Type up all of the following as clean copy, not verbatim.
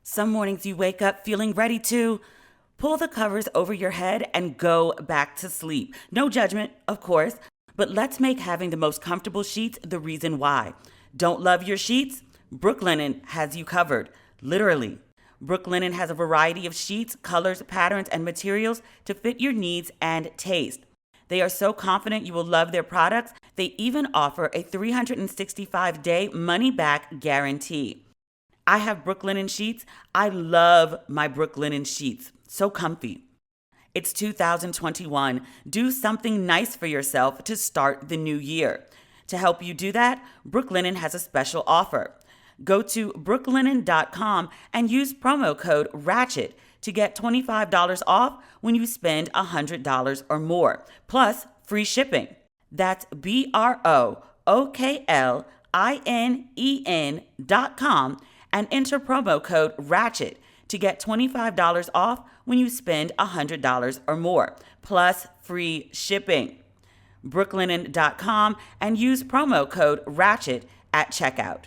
Some mornings you wake up feeling ready to pull the covers over your head and go back to sleep. No judgment, of course, but let's make having the most comfortable sheets the reason why. Don't love your sheets? Brooklinen has you covered, literally. Brooklinen has a variety of sheets, colors, patterns, and materials to fit your needs and taste. They are so confident you will love their products, they even offer a 365-day money-back guarantee. I have Brooklinen sheets. I love my Brooklinen sheets. So comfy. It's 2021. Do something nice for yourself to start the new year. To help you do that, Brooklinen has a special offer. Go to brooklinen.com and use promo code RATCHET to get $25 off when you spend $100 or more, plus free shipping. That's BROOKLINEN.com and enter promo code RATCHET to get $25 off when you spend $100 or more, plus free shipping. brooklinen.com and use promo code RATCHET at checkout.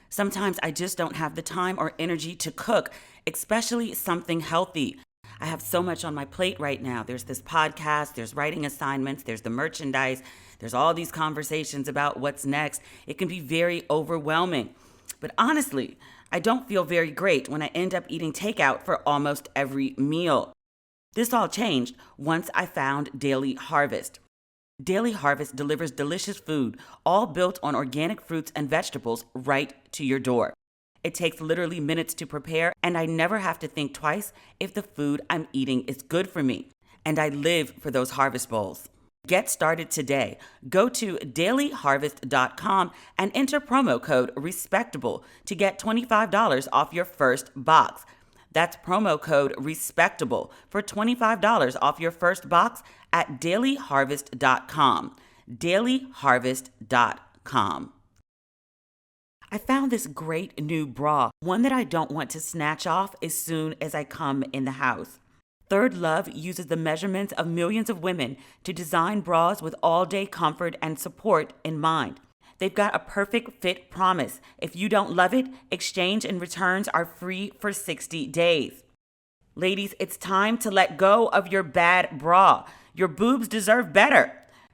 Sometimes I just don't have the time or energy to cook, especially something healthy. I have so much on my plate right now. There's this podcast, there's writing assignments, there's the merchandise, there's all these conversations about what's next. It can be very overwhelming. But honestly, I don't feel very great when I end up eating takeout for almost every meal. This all changed once I found Daily Harvest. Daily Harvest delivers delicious food, all built on organic fruits and vegetables right to your door. It takes literally minutes to prepare, and I never have to think twice if the food I'm eating is good for me. And I live for those harvest bowls. Get started today. Go to dailyharvest.com and enter promo code RESPECTABLE to get $25 off your first box. That's promo code RESPECTABLE for $25 off your first box at dailyharvest.com. dailyharvest.com. I found this great new bra, one that I don't want to snatch off as soon as I come in the house. Third Love uses the measurements of millions of women to design bras with all-day comfort and support in mind. They've got a perfect fit promise. If you don't love it, exchange and returns are free for 60 days. Ladies, it's time to let go of your bad bra. Your boobs deserve better.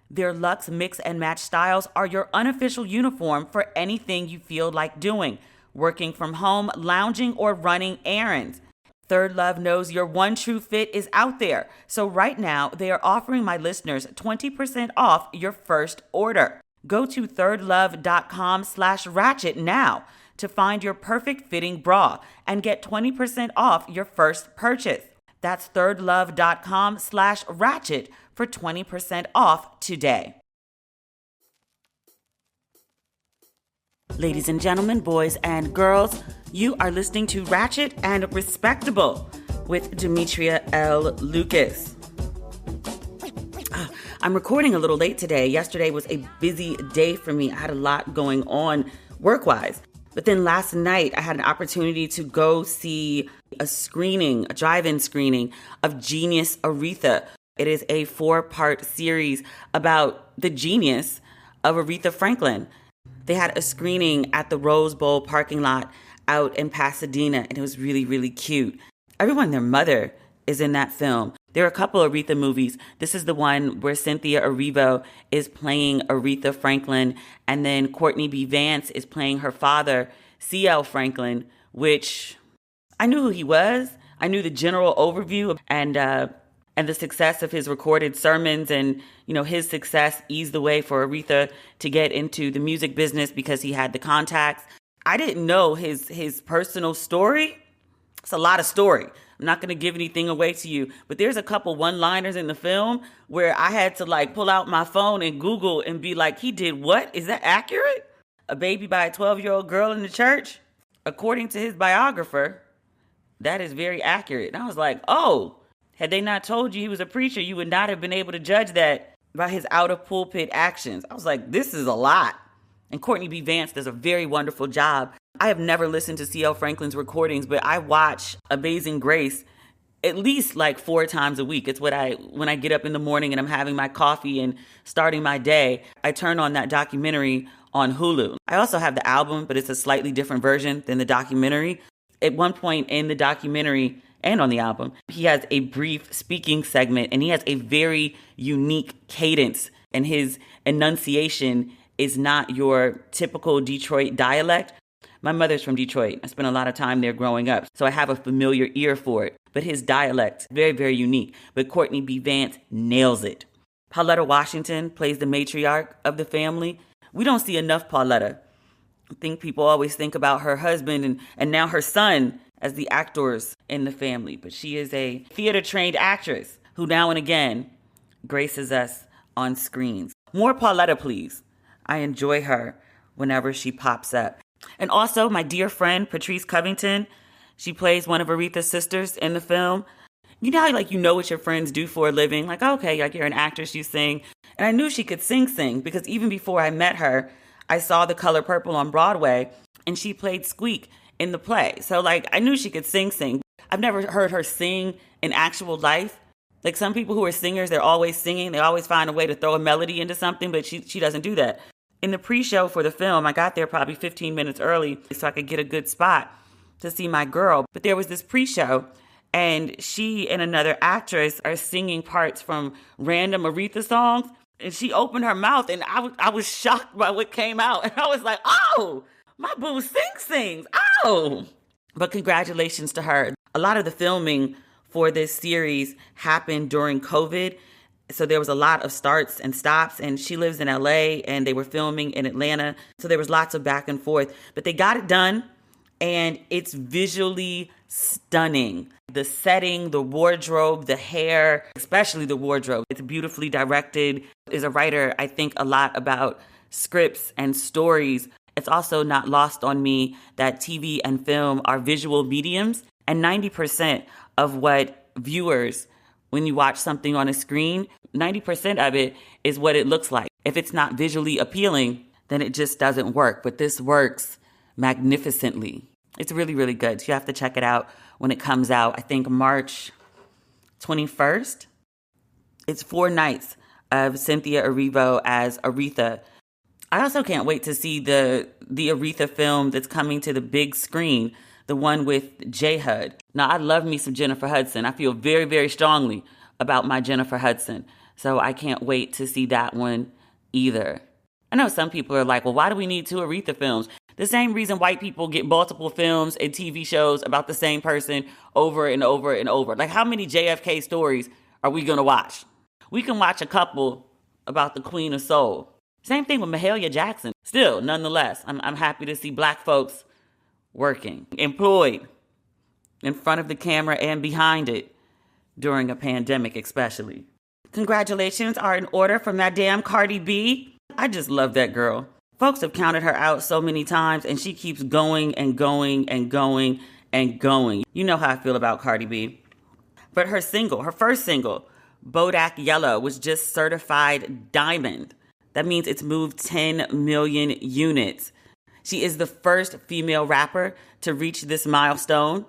Their luxe mix and match styles are your unofficial uniform for anything you feel like doing, working from home, lounging, or running errands. Third Love knows your one true fit is out there. So right now, they are offering my listeners 20% off your first order. Go to thirdlove.com/ratchet now to find your perfect fitting bra and get 20% off your first purchase. That's thirdlove.com/ratchet for 20% off today. Ladies and gentlemen, boys and girls, you are listening to Ratchet and Respectable with Demetria L. Lucas. I'm recording a little late today. Yesterday was a busy day for me. I had a lot going on work-wise. But then last night, I had an opportunity to go see a drive-in screening of Genius Aretha. It is a 4-part series about the genius of Aretha Franklin. They had a screening at the Rose Bowl parking lot out in Pasadena, and it was really, really cute. Everyone and their mother is in that film. There are a couple of Aretha movies. This is the one where Cynthia Erivo is playing Aretha Franklin, and then Courtney B. Vance is playing her father, C.L. Franklin, which I knew who he was. I knew the general overview and the success of his recorded sermons, and his success eased the way for Aretha to get into the music business because he had the contacts. I didn't know his personal story. It's a lot of story. I'm not going to give anything away to you, but there's a couple one-liners in the film where I had to pull out my phone and Google and be like, he did what? Is that accurate? A baby by a 12-year-old girl in the church? According to his biographer, that is very accurate. And I was like, oh, had they not told you he was a preacher, you would not have been able to judge that by his out-of-pulpit actions. I was like, this is a lot. And Courtney B. Vance does a very wonderful job. I have never listened to C.L. Franklin's recordings, but I watch Amazing Grace at least 4 times a week. It's when I get up in the morning and I'm having my coffee and starting my day, I turn on that documentary on Hulu. I also have the album, but it's a slightly different version than the documentary. At one point in the documentary and on the album, he has a brief speaking segment, and he has a very unique cadence, and his enunciation is not your typical Detroit dialect. My mother's from Detroit. I spent a lot of time there growing up, so I have a familiar ear for it. But his dialect, very, very unique. But Courtney B. Vance nails it. Pauletta Washington plays the matriarch of the family. We don't see enough Pauletta. I think people always think about her husband and now her son as the actors in the family. But she is a theater-trained actress who now and again graces us on screens. More Pauletta, please. I enjoy her whenever she pops up. And also, my dear friend, Patrice Covington, she plays one of Aretha's sisters in the film. You know how, you know what your friends do for a living? Like, okay, you're an actress, you sing. And I knew she could sing, because even before I met her, I saw The Color Purple on Broadway, and she played Squeak in the play. So, I knew she could sing. I've never heard her sing in actual life. Like, some people who are singers, they're always singing. They always find a way to throw a melody into something, but she doesn't do that. In the pre-show for the film, I got there probably 15 minutes early so I could get a good spot to see my girl. But there was this pre-show, and she and another actress are singing parts from random Aretha songs. And she opened her mouth, and I was shocked by what came out. And I was like, oh, my boo sings. Oh. But congratulations to her. A lot of the filming for this series happened during COVID. So there was a lot of starts and stops, and she lives in LA, and they were filming in Atlanta. So there was lots of back and forth, but they got it done, and it's visually stunning. The setting, the wardrobe, the hair, especially the wardrobe. It's beautifully directed. As a writer, I think a lot about scripts and stories. It's also not lost on me that TV and film are visual mediums, and 90% of what viewers, when you watch something on a screen, 90% of it is what it looks like. If it's not visually appealing, then it just doesn't work. But this works magnificently. It's really, really good. So you have to check it out when it comes out. I think March 21st. It's 4 nights of Cynthia Erivo as Aretha. I also can't wait to see the Aretha film that's coming to the big screen, the one with J. Hud. Now, I love me some Jennifer Hudson. I feel very, very strongly about my Jennifer Hudson. So I can't wait to see that one either. I know some people are like, well, why do we need 2 Aretha films? The same reason white people get multiple films and TV shows about the same person over and over and over. Like, how many JFK stories are we going to watch? We can watch a couple about the Queen of Soul. Same thing with Mahalia Jackson. Still, nonetheless, I'm happy to see black folks working, employed, in front of the camera and behind it during a pandemic especially. Congratulations are in order for Madame Cardi B. I just love that girl. Folks have counted her out so many times, and she keeps going and going and going and going. You know how I feel about Cardi B. But her first single, Bodak Yellow, was just certified diamond. That means it's moved 10 million units. She is the first female rapper to reach this milestone.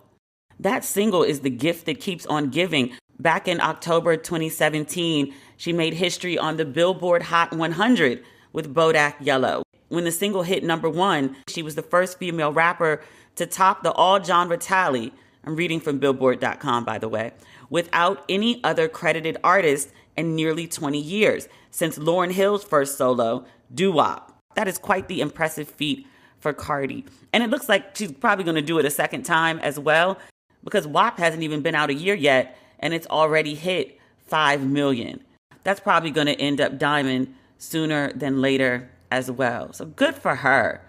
That single is the gift that keeps on giving. Back in October 2017, she made history on the Billboard Hot 100 with Bodak Yellow. When the single hit number 1, she was the first female rapper to top the all-genre tally. I'm reading from Billboard.com, by the way, without any other credited artist in nearly 20 years, since Lauryn Hill's first solo, Doo Wop. That is quite the impressive feat for Cardi. And it looks like she's probably going to do it a second time as well, because WAP hasn't even been out a year yet, and it's already hit 5 million. That's probably going to end up diamond sooner than later as well. So good for her.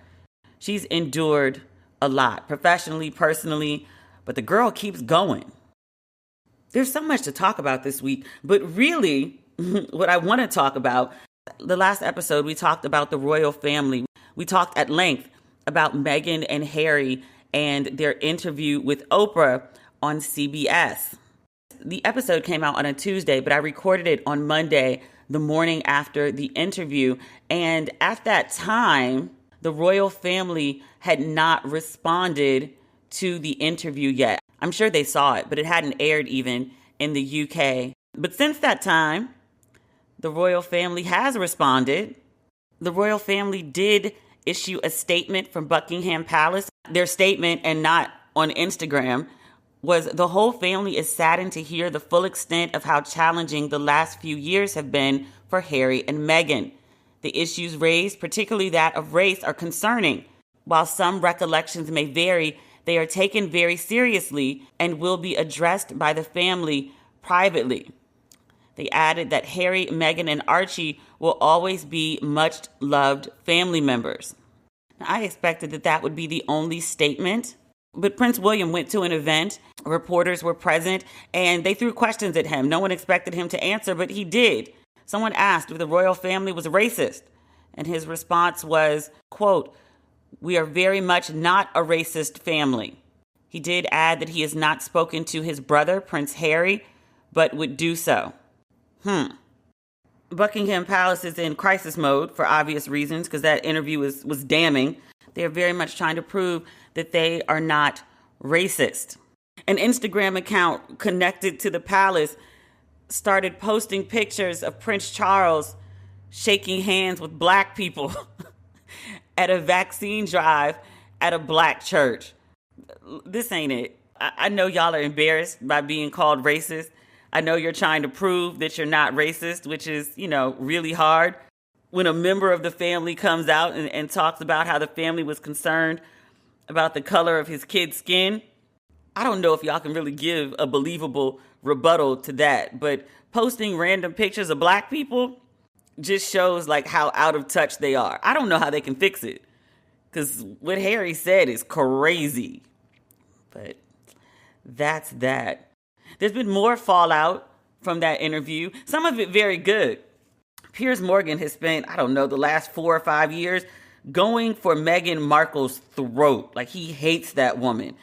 She's endured a lot, professionally, personally, but the girl keeps going. There's so much to talk about this week, but really what I want to talk about, the last episode we talked about the royal family. We talked at length about Meghan and Harry and their interview with Oprah on CBS. The episode came out on a Tuesday, but I recorded it on Monday, the morning after the interview. And at that time, the royal family had not responded to the interview yet. I'm sure they saw it, but it hadn't aired even in the UK. But since that time, the royal family has responded. The royal family did issue a statement from Buckingham Palace. Their statement, and not on Instagram was, the whole family is saddened to hear the full extent of how challenging the last few years have been for Harry and Meghan. The issues raised, particularly that of race, are concerning. While some recollections may vary, they are taken very seriously and will be addressed by the family privately. They added that Harry, Meghan, and Archie will always be much loved family members. Now, I expected that would be the only statement, but Prince William went to an event, reporters were present, and they threw questions at him. No one expected him to answer, but he did. Someone asked if the royal family was racist, and his response was, quote, "We are very much not a racist family." He did add that he has not spoken to his brother, Prince Harry, but would do so. Buckingham Palace is in crisis mode for obvious reasons, because that interview was damning. They are very much trying to prove that they are not racist. An Instagram account connected to the palace started posting pictures of Prince Charles shaking hands with black people at a vaccine drive at a black church. This ain't it. I know y'all are embarrassed by being called racist. I know you're trying to prove that you're not racist, which is, really hard. When a member of the family comes out and talks about how the family was concerned about the color of his kid's skin, I don't know if y'all can really give a believable rebuttal to that. But posting random pictures of black people just shows how out of touch they are. I don't know how they can fix it, because what Harry said is crazy. But that's that. There's been more fallout from that interview, some of it very good. Piers Morgan has spent, the last 4 or 5 years going for Meghan Markle's throat. He hates that woman.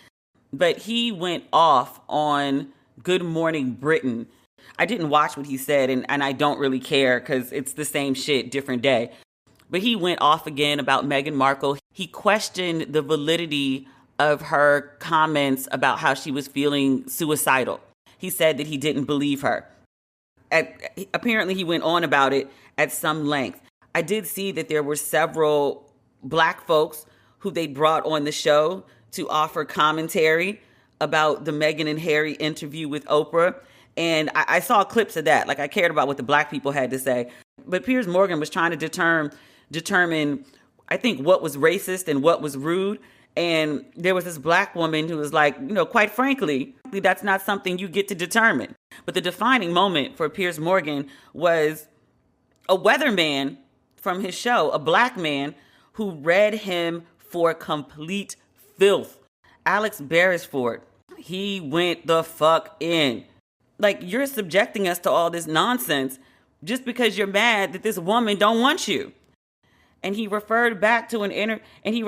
But he went off on Good Morning Britain. I didn't watch what he said, and I don't really care, because it's the same shit, different day. But he went off again about Meghan Markle. He questioned the validity of her comments about how she was feeling suicidal. He said that he didn't believe her. Apparently, he went on about it at some length. I did see that there were several black folks who they brought on the show to offer commentary about the Meghan and Harry interview with Oprah. And I saw clips of that. I cared about what the black people had to say. But Piers Morgan was trying to determine, I think, what was racist and what was rude. And there was this black woman who was quite frankly, that's not something you get to determine. But the defining moment for Piers Morgan was a weatherman from his show, a black man who read him for complete filth. Alex Beresford, he went the fuck in. You're subjecting us to all this nonsense just because you're mad that this woman don't want you. And he referred back to an interview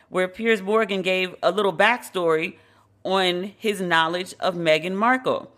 where Piers Morgan gave a little backstory on his knowledge of Meghan Markle.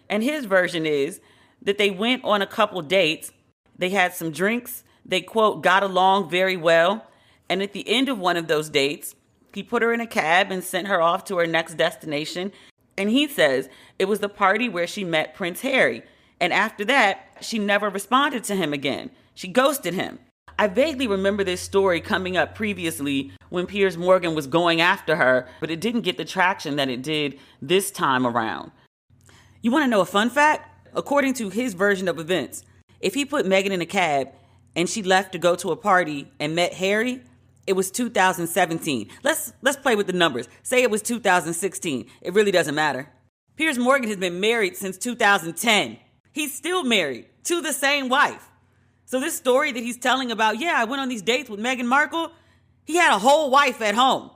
And his version is that they went on a couple dates. They had some drinks. They, quote, got along very well. And at the end of one of those dates, he put her in a cab and sent her off to her next destination. And he says it was the party where she met Prince Harry. And after that, she never responded to him again. She ghosted him. I vaguely remember this story coming up previously when Piers Morgan was going after her, but it didn't get the traction that it did this time around. You want to know a fun fact? According to his version of events, if he put Meghan in a cab and she left to go to a party and met Harry, it was 2017. Let's play with the numbers. Say it was 2016. It really doesn't matter. Piers Morgan has been married since 2010. He's still married to the same wife. So this story that he's telling about, I went on these dates with Meghan Markle, he had a whole wife at home.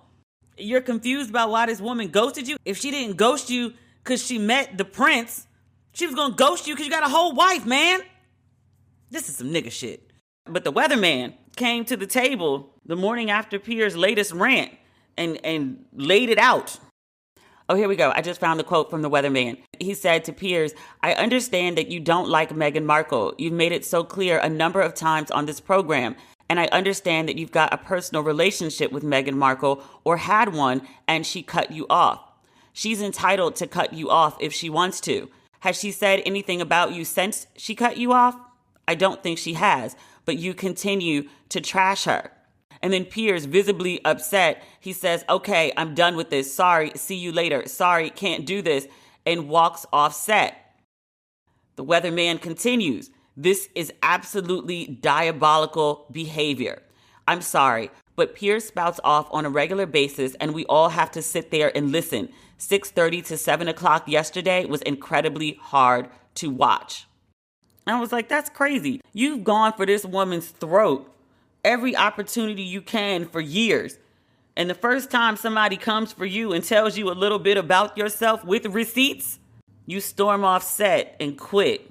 You're confused about why this woman ghosted you? If she didn't ghost you because she met the prince, she was going to ghost you because you got a whole wife, man. This is some nigga shit. But the weatherman came to the table the morning after Piers' latest rant and laid it out. Oh, here we go. I just found the quote from the weatherman. He said to Piers, "I understand that you don't like Meghan Markle. You've made it so clear a number of times on this program. And I understand that you've got a personal relationship with Meghan Markle or had one and she cut you off. She's entitled to cut you off if she wants to. Has she said anything about you since she cut you off? I don't think she has, but you continue to trash her." And then Piers, visibly upset, he says, okay, I'm done with this. Sorry, see you later. Sorry, can't do this. And walks off set. The weatherman continues, this is absolutely diabolical behavior. I'm sorry, but Piers spouts off on a regular basis and we all have to sit there and listen. 6:30 to 7 o'clock yesterday was incredibly hard to watch. I was like, that's crazy. You've gone for this woman's throat every opportunity you can for years. And the first time somebody comes for you and tells you a little bit about yourself with receipts, you storm off set and quit.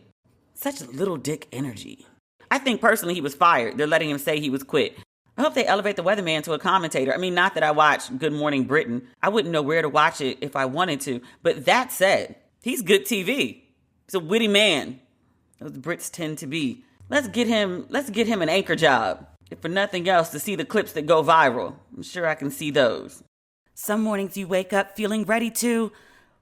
Such little dick energy. I think personally he was fired. They're letting him say he was quit. I hope they elevate the weatherman to a commentator. I mean, not that I watch Good Morning Britain. I wouldn't know where to watch it if I wanted to. But that said, he's good TV. He's a witty man. Those Brits tend to be. Let's get him an anchor job. If for nothing else, to see the clips that go viral. I'm sure I can see those. Some mornings you wake up feeling ready to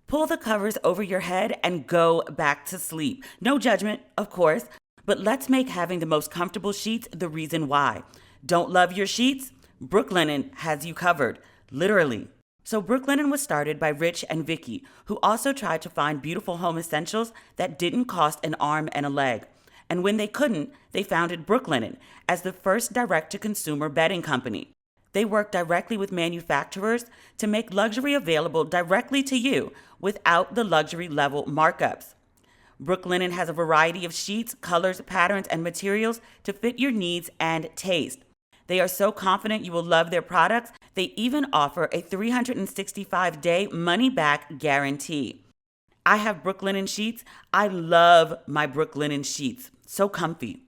pull the covers over your head and go back to sleep. No judgment, of course, but let's make having the most comfortable sheets the reason why. Don't love your sheets? Brooklinen has you covered, literally. So Brooklinen was started by Rich and Vicky, who also tried to find beautiful home essentials that didn't cost an arm and a leg. And when they couldn't, they founded Brooklinen as the first direct-to-consumer bedding company. They work directly with manufacturers to make luxury available directly to you without the luxury level markups. Brooklinen has a variety of sheets, colors, patterns, and materials to fit your needs and taste. They are so confident you will love their products, they even offer a 365-day money-back guarantee. I have Brooklinen sheets. I love my Brooklinen sheets. So comfy.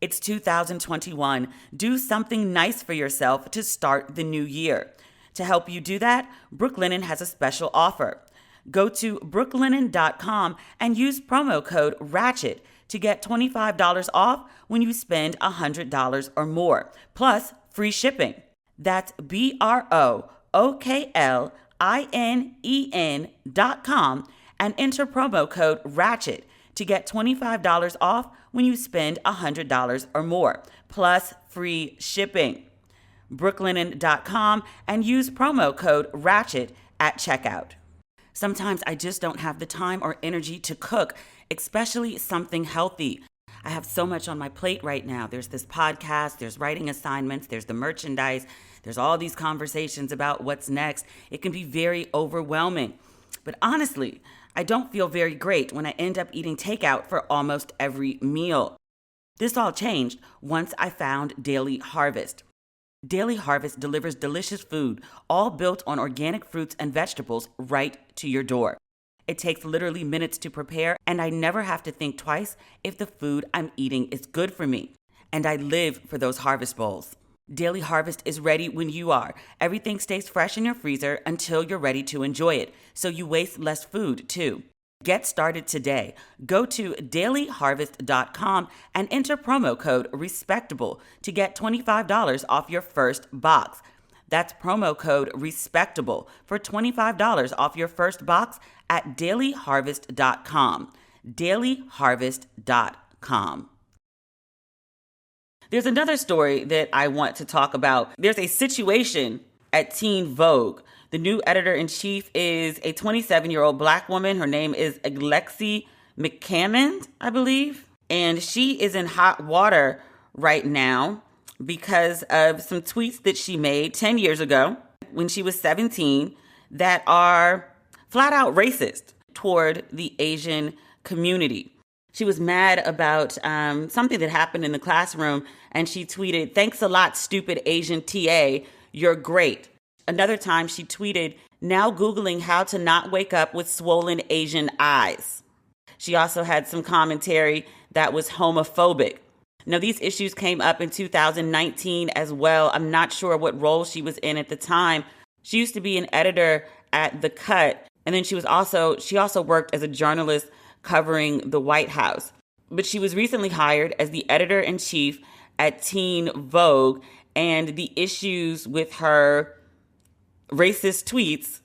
It's 2021. Do something nice for yourself to start the new year. To help you do that, Brooklinen has a special offer. Go to brooklinen.com and use promo code RATCHET to get $25 off when you spend $100 or more, plus free shipping. That's BROOKLINEN.com and enter promo code RATCHET to get $25 off when you spend $100 or more, plus free shipping. brooklinen.com and use promo code RATCHET at checkout. Sometimes I just don't have the time or energy to cook, especially something healthy. I have so much on my plate right now. There's this podcast, there's writing assignments, there's the merchandise, there's all these conversations about what's next. It can be very overwhelming. But honestly, I don't feel very great when I end up eating takeout for almost every meal. This all changed once I found Daily Harvest. Daily Harvest delivers delicious food, all built on organic fruits and vegetables right to your door. It takes literally minutes to prepare, and I never have to think twice if the food I'm eating is good for me. And I live for those harvest bowls. Daily Harvest is ready when you are. Everything stays fresh in your freezer until you're ready to enjoy it, so you waste less food, too. Get started today. Go to dailyharvest.com and enter promo code RESPECTABLE to get $25 off your first box. That's promo code RESPECTABLE for $25 off your first box at dailyharvest.com. dailyharvest.com. There's another story that I want to talk about. There's a situation at Teen Vogue. The new editor-in-chief is a 27-year-old Black woman. Her name is Alexi McCammond, I believe. And she is in hot water right now because of some tweets that she made 10 years ago when she was 17 that are flat out racist toward the Asian community. She was mad about something that happened in the classroom, and she tweeted, "Thanks a lot, stupid Asian TA. You're great." Another time she tweeted, "Now Googling how to not wake up with swollen Asian eyes." She also had some commentary that was homophobic. Now, these issues came up in 2019 as well. I'm not sure what role she was in at the time. She used to be an editor at The Cut, and then she also worked as a journalist covering the White House. But she was recently hired as the editor-in-chief at Teen Vogue, and the issues with her racist tweets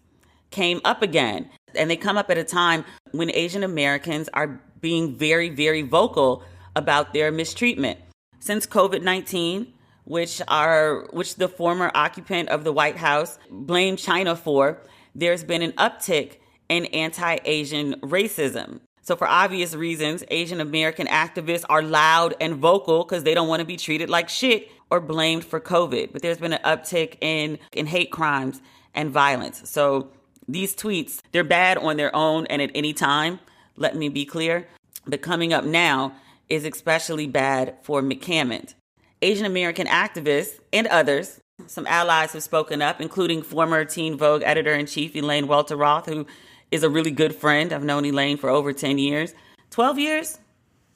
came up again. And they come up at a time when Asian Americans are being very, very vocal about their mistreatment. Since COVID-19, which the former occupant of the White House blamed China for, there's been an uptick in anti-Asian racism. So for obvious reasons, Asian American activists are loud and vocal because they don't want to be treated like shit or blamed for COVID. But there's been an uptick in hate crimes and violence. So these tweets, they're bad on their own and at any time, let me be clear. But coming up now is especially bad for McCammond. Asian American activists and others, some allies have spoken up, including former Teen Vogue editor-in-chief Elaine Welter-Roth, who is a really good friend. I've known Elaine for over 10 years, 12 years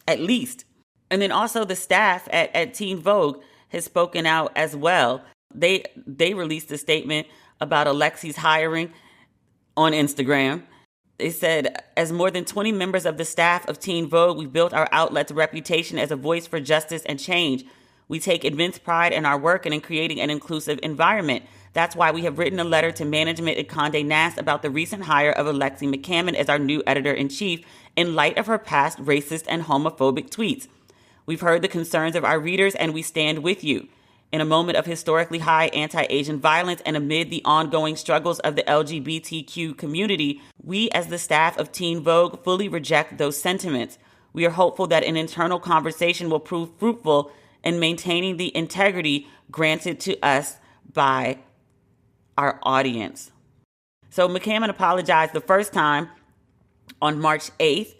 at least. And then also the staff at Teen Vogue has spoken out as well. They released a statement about Alexi's hiring on Instagram. They said, as more than 20 members of the staff of Teen Vogue, we've built our outlet's reputation as a voice for justice and change. We take immense pride in our work and in creating an inclusive environment. That's why we have written a letter to management at Condé Nast about the recent hire of Alexi McCammond as our new editor-in-chief in light of her past racist and homophobic tweets. We've heard the concerns of our readers and we stand with you. In a moment of historically high anti-Asian violence and amid the ongoing struggles of the LGBTQ community, we as the staff of Teen Vogue fully reject those sentiments. We are hopeful that an internal conversation will prove fruitful in maintaining the integrity granted to us by our audience. So McCammond apologized the first time on March 8th.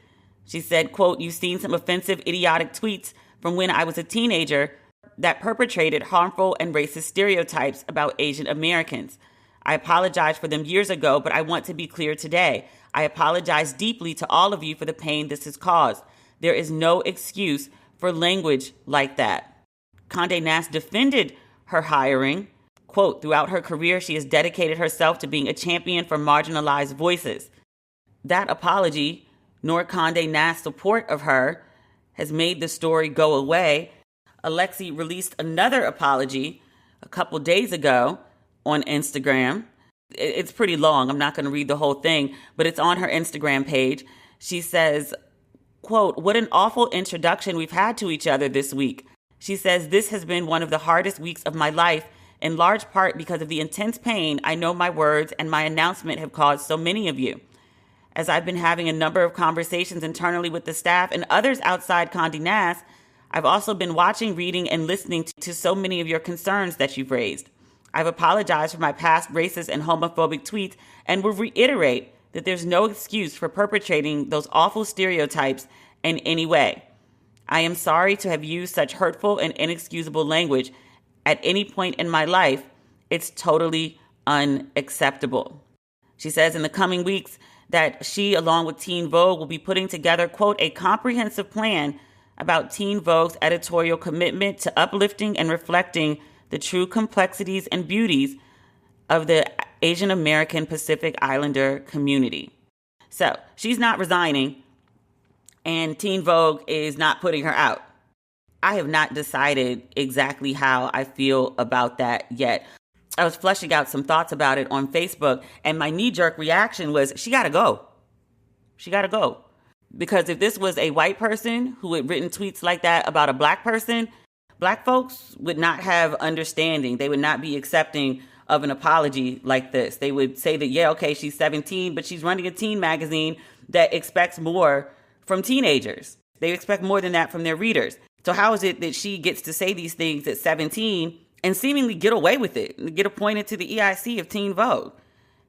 She said, quote, "You've seen some offensive, idiotic tweets from when I was a teenager that perpetrated harmful and racist stereotypes about Asian Americans. I apologized for them years ago, but I want to be clear today. I apologize deeply to all of you for the pain this has caused. There is no excuse for language like that." Condé Nast defended her hiring. Quote, "Throughout her career, she has dedicated herself to being a champion for marginalized voices." That apology, nor Condé Nast's support of her, has made the story go away. Alexi released another apology a couple days ago on Instagram. It's pretty long. I'm not going to read the whole thing, but it's on her Instagram page. She says, quote, "What an awful introduction we've had to each other this week." She says, "This has been one of the hardest weeks of my life, in large part because of the intense pain I know my words and my announcement have caused so many of you. As I've been having a number of conversations internally with the staff and others outside Condé Nast, I've also been watching, reading, and listening to so many of your concerns that you've raised. I've apologized for my past racist and homophobic tweets and will reiterate that there's no excuse for perpetrating those awful stereotypes in any way. I am sorry to have used such hurtful and inexcusable language at any point in my life. It's totally unacceptable." She says in the coming weeks that she, along with Teen Vogue, will be putting together, quote, "a comprehensive plan about Teen Vogue's editorial commitment to uplifting and reflecting the true complexities and beauties of the Asian American Pacific Islander community." So she's not resigning, and Teen Vogue is not putting her out. I have not decided exactly how I feel about that yet. I was fleshing out some thoughts about it on Facebook, and my knee-jerk reaction was, she got to go. She got to go. Because if this was a white person who had written tweets like that about a black person, black folks would not have understanding. They would not be accepting of an apology like this. They would say that, yeah, okay, she's 17, but she's running a teen magazine that expects more from teenagers. They expect more than that from their readers. So how is it that she gets to say these things at 17 and seemingly get away with it and get appointed to the EIC of Teen Vogue?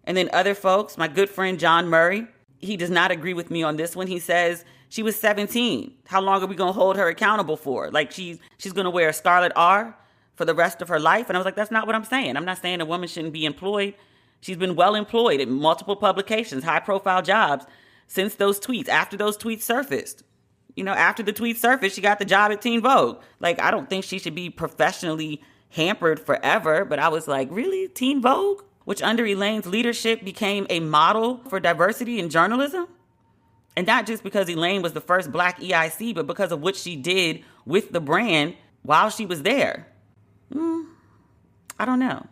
And then other folks, my good friend John Murray, he does not agree with me on this one. He says she was 17. How long are we going to hold her accountable for? Like she's going to wear a Scarlet R for the rest of her life? And I was like, that's not what I'm saying. I'm not saying a woman shouldn't be employed. She's been well employed in multiple publications, high profile jobs since those tweets, after those tweets surfaced. You know, after the tweets surfaced, she got the job at Teen Vogue. Like, I don't think she should be professionally hampered forever. But I was like, really? Teen Vogue? Which under Elaine's leadership became a model for diversity in journalism? And not just because Elaine was the first black EIC, but because of what she did with the brand while she was there. I don't know.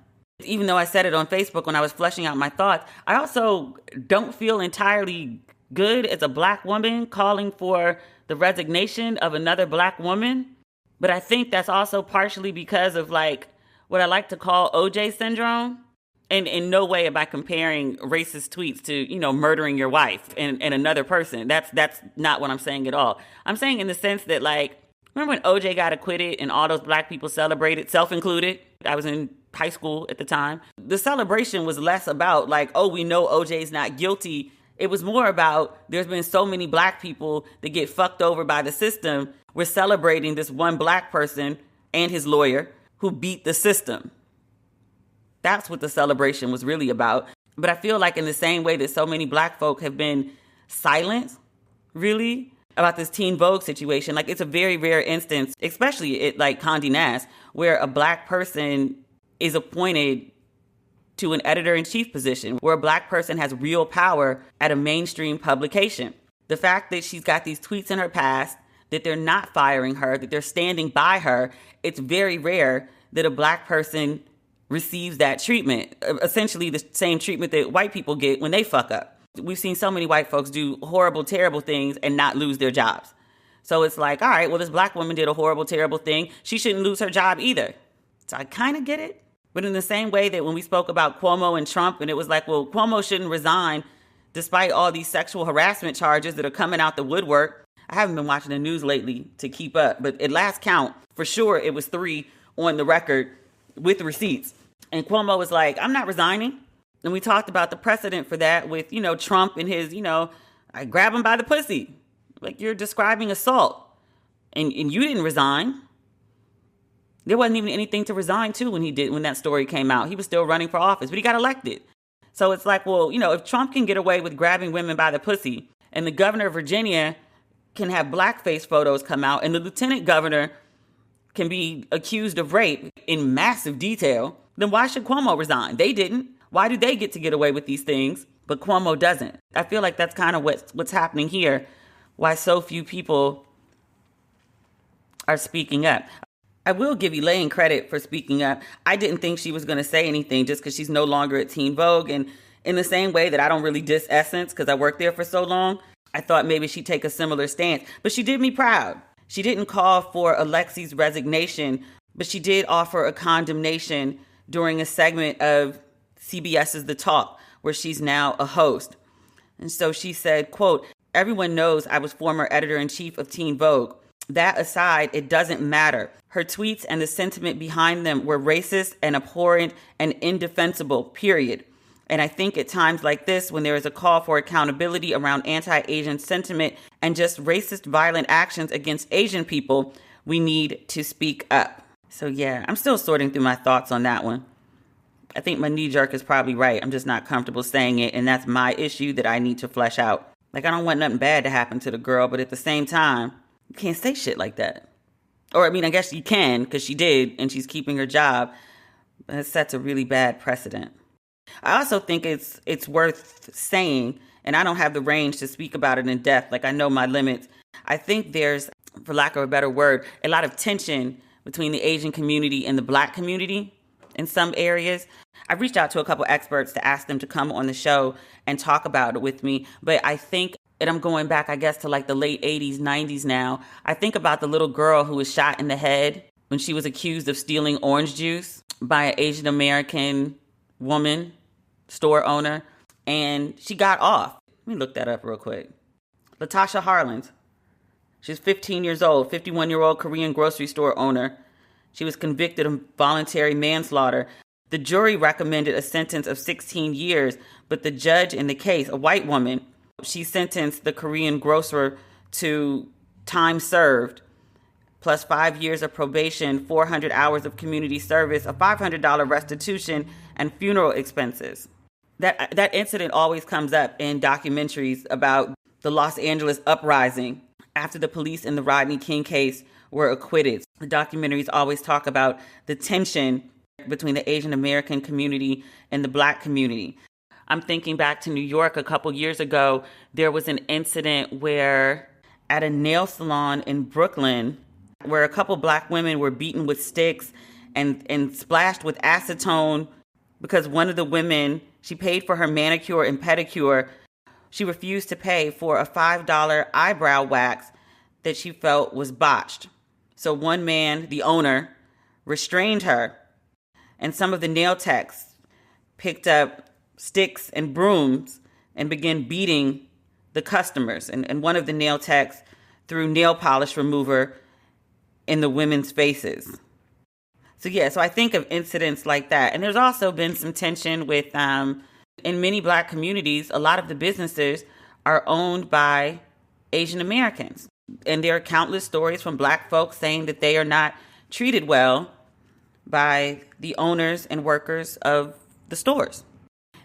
Even though I said it on Facebook when I was fleshing out my thoughts, I also don't feel entirely good as a black woman calling for the resignation of another black woman. But I think that's also partially because of like what I like to call OJ syndrome. And in no way am I comparing racist tweets to, murdering your wife and another person. That's not what I'm saying at all. I'm saying in the sense that, like, remember when OJ got acquitted and all those black people celebrated, self-included? I was in high school at the time. The celebration was less about like, oh, we know OJ's not guilty. It was more about there's been so many black people that get fucked over by the system. We're celebrating this one black person and his lawyer who beat the system. That's what the celebration was really about. But I feel like in the same way that so many black folk have been silent, really, about this Teen Vogue situation, like it's a very rare instance, especially at like Condé Nast, where a black person is appointed to an editor-in-chief position, where a black person has real power at a mainstream publication. The fact that she's got these tweets in her past, that they're not firing her, that they're standing by her, it's very rare that a black person receives that treatment, essentially the same treatment that white people get when they fuck up. We've seen so many white folks do horrible, terrible things and not lose their jobs. So it's like, all right, well, this black woman did a horrible, terrible thing. She shouldn't lose her job either. So I kind of get it. But in the same way that when we spoke about Cuomo and Trump, and it was like, well, Cuomo shouldn't resign despite all these sexual harassment charges that are coming out the woodwork. I haven't been watching the news lately to keep up, but at last count, for sure, it was 3 on the record with receipts. And Cuomo was like, I'm not resigning. And we talked about the precedent for that with, Trump and his, I grab him by the pussy. Like, you're describing assault. And you didn't resign. There wasn't even anything to resign to when that story came out. He was still running for office, but he got elected. So it's like, well, if Trump can get away with grabbing women by the pussy and the governor of Virginia can have blackface photos come out and the lieutenant governor can be accused of rape in massive detail, then why should Cuomo resign? They didn't. Why do they get to get away with these things, but Cuomo doesn't? I feel like that's kind of what's happening here, why so few people are speaking up. I will give Elaine credit for speaking up. I didn't think she was going to say anything just because she's no longer at Teen Vogue. And in the same way that I don't really diss Essence because I worked there for so long, I thought maybe she'd take a similar stance. But she did me proud. She didn't call for Alexi's resignation, but she did offer a condemnation during a segment of CBS's The Talk, where she's now a host. And so she said, quote, "Everyone knows I was former editor-in-chief of Teen Vogue. That aside, it doesn't matter. Her tweets and the sentiment behind them were racist and abhorrent and indefensible, period. And I think at times like this, when there is a call for accountability around anti-Asian sentiment and just racist, violent actions against Asian people, we need to speak up." So yeah, I'm still sorting through my thoughts on that one. I think my knee-jerk is probably right. I'm just not comfortable saying it, and that's my issue that I need to flesh out. Like, I don't want nothing bad to happen to the girl, but at the same time, you can't say shit like that. Or, I mean, I guess you can, because she did, and she's keeping her job. But it sets a really bad precedent. I also think it's worth saying, and I don't have the range to speak about it in depth, like I know my limits. I think there's, for lack of a better word, a lot of tension between the Asian community and the Black community in some areas. I've reached out to a couple experts to ask them to come on the show and talk about it with me. But I think, and I'm going back, I guess, to like the late 80s, 90s now. I think about the little girl who was shot in the head when she was accused of stealing orange juice by an Asian American woman, store owner, and she got off. Let me look that up real quick. Latasha Harland. She's 15 years old, 51-year-old Korean grocery store owner. She was convicted of voluntary manslaughter. The jury recommended a sentence of 16 years, but the judge in the case, a white woman, she sentenced the Korean grocer to time served, plus 5 years of probation, 400 hours of community service, a $500 restitution, and funeral expenses. That incident always comes up in documentaries about the Los Angeles uprising after the police in the Rodney King case were acquitted. The documentaries always talk about the tension between the Asian American community and the Black community. I'm thinking back to New York a couple years ago. There was an incident where at a nail salon in Brooklyn, where a couple Black women were beaten with sticks and splashed with acetone because one of the women, she paid for her manicure and pedicure. She refused to pay for a $5 eyebrow wax that she felt was botched. So one man, the owner, restrained her, and some of the nail techs picked up sticks and brooms and began beating the customers. And one of the nail techs threw nail polish remover in the women's faces. So I think of incidents like that. And there's also been some tension with, in many Black communities, a lot of the businesses are owned by Asian Americans. And there are countless stories from Black folks saying that they are not treated well by the owners and workers of the stores.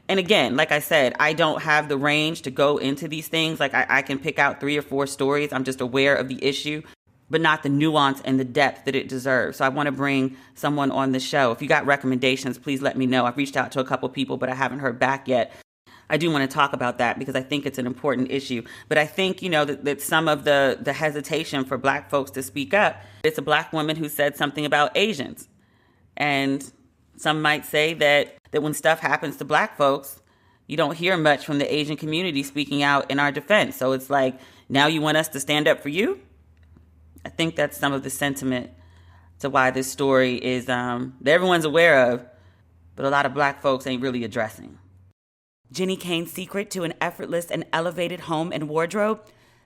And again, like I said, I don't have the range to go into these things. Like I can pick out 3 or 4 stories. I'm just aware of the issue, but not the nuance and the depth that it deserves. So I want to bring someone on the show. If you got recommendations, please let me know. I've reached out to a couple people, but I haven't heard back yet. I do want to talk about that because I think it's an important issue. But I think, that some of the hesitation for Black folks to speak up, it's a Black woman who said something about Asians. And some might say that when stuff happens to Black folks, you don't hear much from the Asian community speaking out in our defense. So it's like, now you want us to stand up for you? I think that's some of the sentiment to why this story is that everyone's aware of, but a lot of Black folks ain't really addressing. Jenni Kayne's secret to an effortless and elevated home and wardrobe?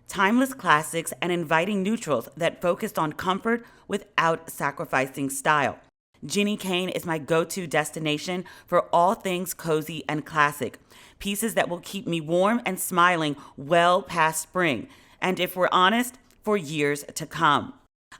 Timeless classics and inviting neutrals that focused on comfort without sacrificing style. Jenni Kayne is my go-to destination for all things cozy and classic. Pieces that will keep me warm and smiling well past spring. And if we're honest, for years to come.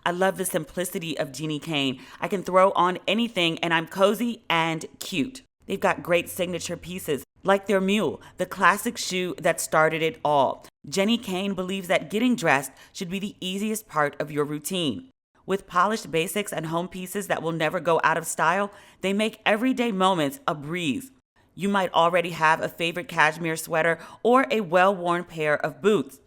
I love the simplicity of Jenni Kayne. I can throw on anything and I'm cozy and cute. They've got great signature pieces like their mule, the classic shoe that started it all. Jenni Kayne believes that getting dressed should be the easiest part of your routine. With polished basics and home pieces that will never go out of style, they make everyday moments a breeze. You might already have a favorite cashmere sweater or a well-worn pair of boots.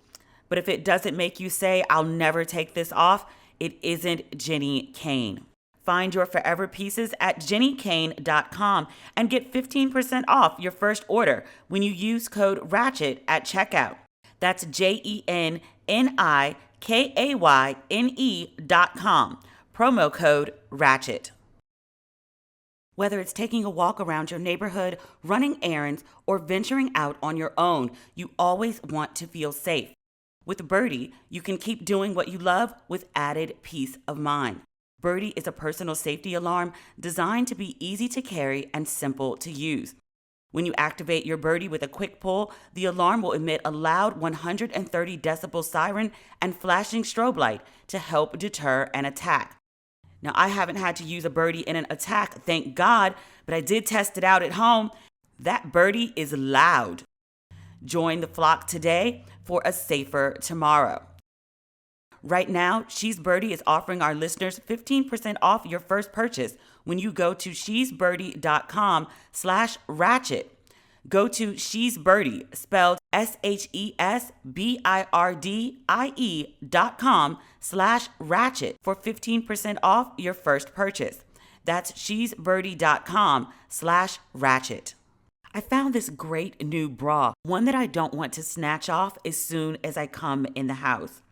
But if it doesn't make you say, I'll never take this off, it isn't Jenni Kayne. Find your forever pieces at jennikayne.com and get 15% off your first order when you use code RATCHET at checkout. That's JENNIKAYNE.com. Promo code RATCHET. Whether it's taking a walk around your neighborhood, running errands, or venturing out on your own, you always want to feel safe. With Birdie, you can keep doing what you love with added peace of mind. Birdie is a personal safety alarm designed to be easy to carry and simple to use. When you activate your Birdie with a quick pull, the alarm will emit a loud 130 decibel siren and flashing strobe light to help deter an attack. Now, I haven't had to use a Birdie in an attack, thank God, but I did test it out at home. That Birdie is loud. Join the flock today for a safer tomorrow. Right now, She's Birdie is offering our listeners 15% off your first purchase when you go to shesbirdie.com/ratchet. Go to She's Birdie, spelled SHESBIRDIE.com/ratchet for 15% off your first purchase. That's shesbirdie.com/ratchet. I found this great new bra, one that I don't want to snatch off as soon as I come in the house.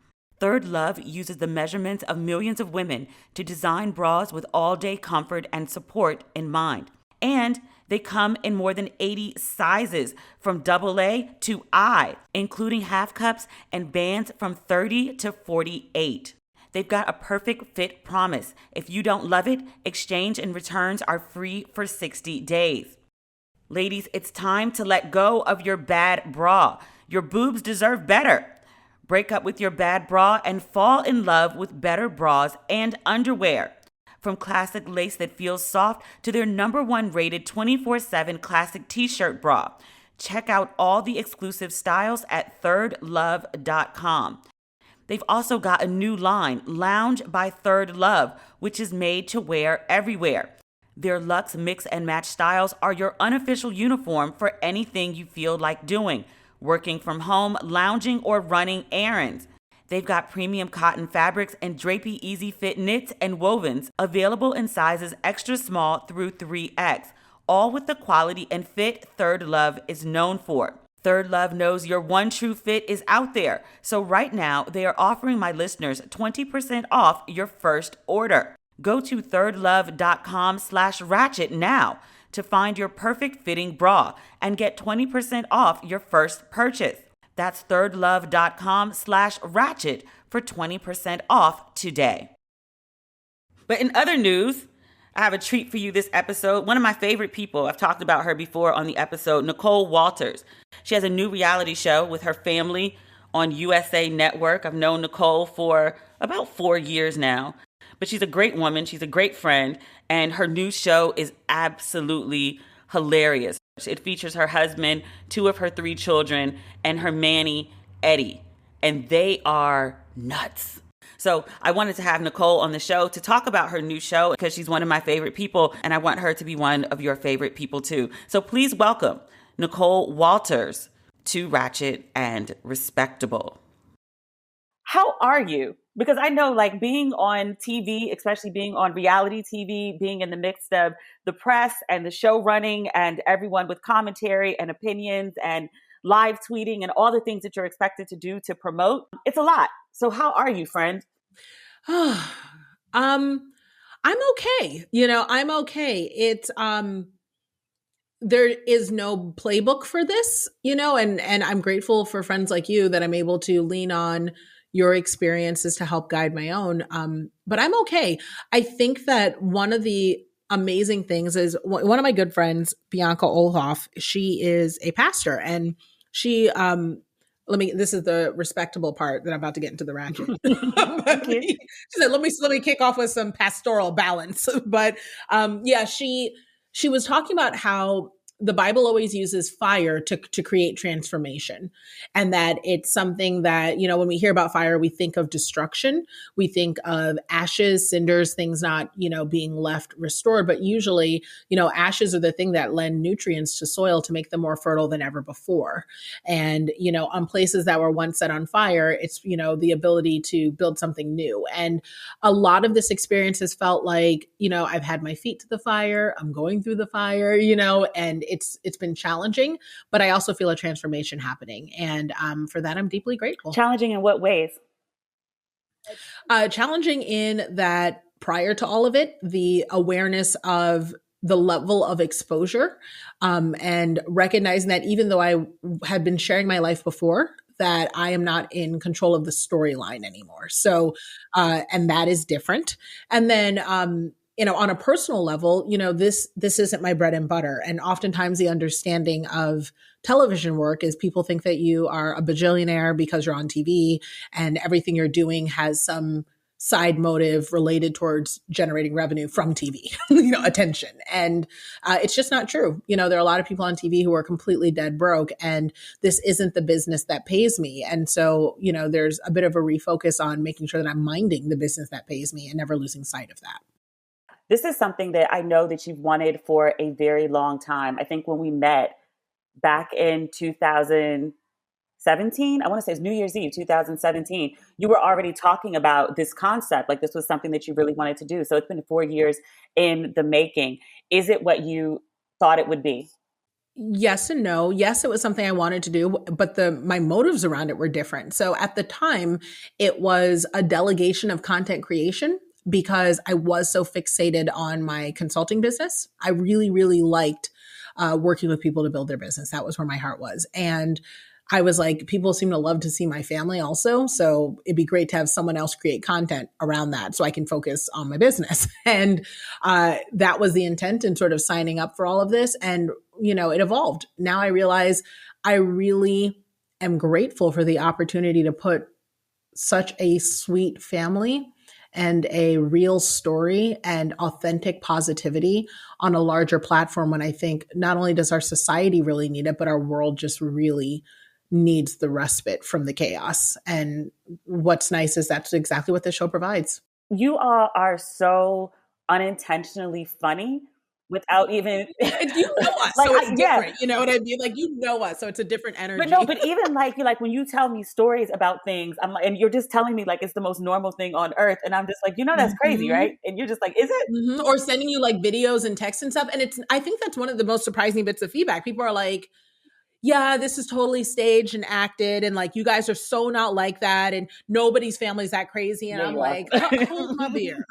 Third Love uses the measurements of millions of women to design bras with all-day comfort and support in mind. And they come in more than 80 sizes, from AA to I, including half cups and bands from 30 to 48. They've got a perfect fit promise. If you don't love it, exchange and returns are free for 60 days. Ladies, it's time to let go of your bad bra. Your boobs deserve better. Break up with your bad bra and fall in love with better bras and underwear. From classic lace that feels soft to their #1 rated 24/7 classic t-shirt bra. Check out all the exclusive styles at thirdlove.com. They've also got a new line, Lounge by Third Love, which is made to wear everywhere. Their luxe mix and match styles are your unofficial uniform for anything you feel like doing. Working from home, lounging, or running errands. They've got premium cotton fabrics and drapey easy fit knits and wovens available in sizes extra small through 3X, all with the quality and fit Third Love is known for. Third Love knows your one true fit is out there. So right now, they are offering my listeners 20% off your first order. Go to thirdlove.com/ratchet now to find your perfect fitting bra and get 20% off your first purchase. That's thirdlove.com/ratchet for 20% off today. But in other news, I have a treat for you this episode. One of my favorite people, I've talked about her before on the episode, Nicole Walters. She has a new reality show with her family on USA Network. I've known Nicole for about 4 years now, but she's a great woman. She's a great friend, and her new show is absolutely hilarious. It features her husband, 2 of her 3 children, and her manny, Eddie, and they are nuts. So I wanted to have Nicole on the show to talk about her new show because she's one of my favorite people, and I want her to be one of your favorite people too. So please welcome Nicole Walters to Ratchet and Respectable. How are you? Because I know, like, being on TV, especially being on reality TV, being in the midst of the press and the show running and everyone with commentary and opinions and live tweeting and all the things that you're expected to do to promote, it's a lot. So how are you, friend? I'm okay. I'm okay. It's there is no playbook for this, and I'm grateful for friends like you that I'm able to lean on your experiences to help guide my own. But I'm okay. I think that one of the amazing things is one of my good friends, Bianca Olhoff, she is a pastor, and she this is the respectable part that I'm about to get into the ratchet. She said, let me kick off with some pastoral balance. But she was talking about how the Bible always uses fire to create transformation. And that it's something that, when we hear about fire, we think of destruction. We think of ashes, cinders, things not, being left restored. But usually, ashes are the thing that lend nutrients to soil to make them more fertile than ever before. And, on places that were once set on fire, it's, the ability to build something new. And a lot of this experience has felt like, I've had my feet to the fire, I'm going through the fire, and it's been challenging, but I also feel a transformation happening. And for that, I'm deeply grateful. Challenging in what ways? Challenging in that prior to all of it, the awareness of the level of exposure, and recognizing that even though I had been sharing my life before, that I am not in control of the storyline anymore. So, and that is different. And then, on a personal level, this isn't my bread and butter. And oftentimes the understanding of television work is people think that you are a bajillionaire because you're on TV and everything you're doing has some side motive related towards generating revenue from TV, attention. And it's just not true. There are a lot of people on TV who are completely dead broke, and this isn't the business that pays me. And so, there's a bit of a refocus on making sure that I'm minding the business that pays me and never losing sight of that. This is something that I know that you've wanted for a very long time. I think when we met back in 2017, I want to say it's New Year's Eve, 2017, you were already talking about this concept. Like, this was something that you really wanted to do. So it's been 4 years in the making. Is it what you thought it would be? Yes and no. Yes, it was something I wanted to do, but my motives around it were different. So at the time, it was a delegation of content creation, because I was so fixated on my consulting business. I really, really liked working with people to build their business. That was where my heart was. And I was like, people seem to love to see my family also. So it'd be great to have someone else create content around that so I can focus on my business. And that was the intent in sort of signing up for all of this. And, it evolved. Now I realize I really am grateful for the opportunity to put such a sweet family and a real story and authentic positivity on a larger platform, when I think not only does our society really need it, but our world just really needs the respite from the chaos. And what's nice is that's exactly what the show provides. You all are so unintentionally funny without even you know us, like, so it's different. You know what I mean? Like, us, so it's a different energy. But even like when you tell me stories about things, I'm like, and you're just telling me like it's the most normal thing on earth, and I'm just like, that's crazy, right? And you're just like, is it? Mm-hmm. Or sending you like videos and texts and stuff, and I think that's one of the most surprising bits of feedback. People are like, yeah, this is totally staged and acted, and like you guys are so not like that, and nobody's family's that crazy. And Yeah, I'm you are. like, hold my beer.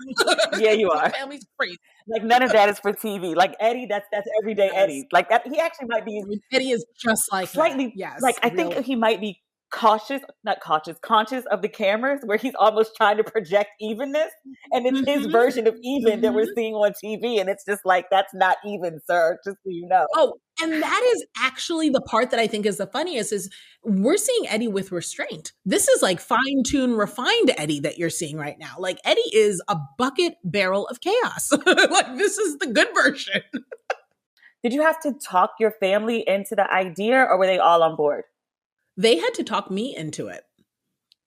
Yeah, you My are. family's crazy. Like none of that is for TV. Like Eddie, that's everyday Yes. Eddie. Like that, he actually might be Eddie is just like that. slightly like Yes, I think really. he might be cautious, not cautious, conscious of the cameras where he's almost trying to project evenness. And it's his Mhm. version of even that we're Mhm. seeing on TV. And it's just like, that's not even, sir, just so you know. Oh, and that is actually the part that I think is the funniest is we're seeing Eddie with restraint. This is like fine-tuned, refined Eddie that you're seeing right now. Like Eddie is a bucket barrel of chaos. Like this is the good version. Did you have to talk your family into the idea or were they all on board? They had to talk me into it.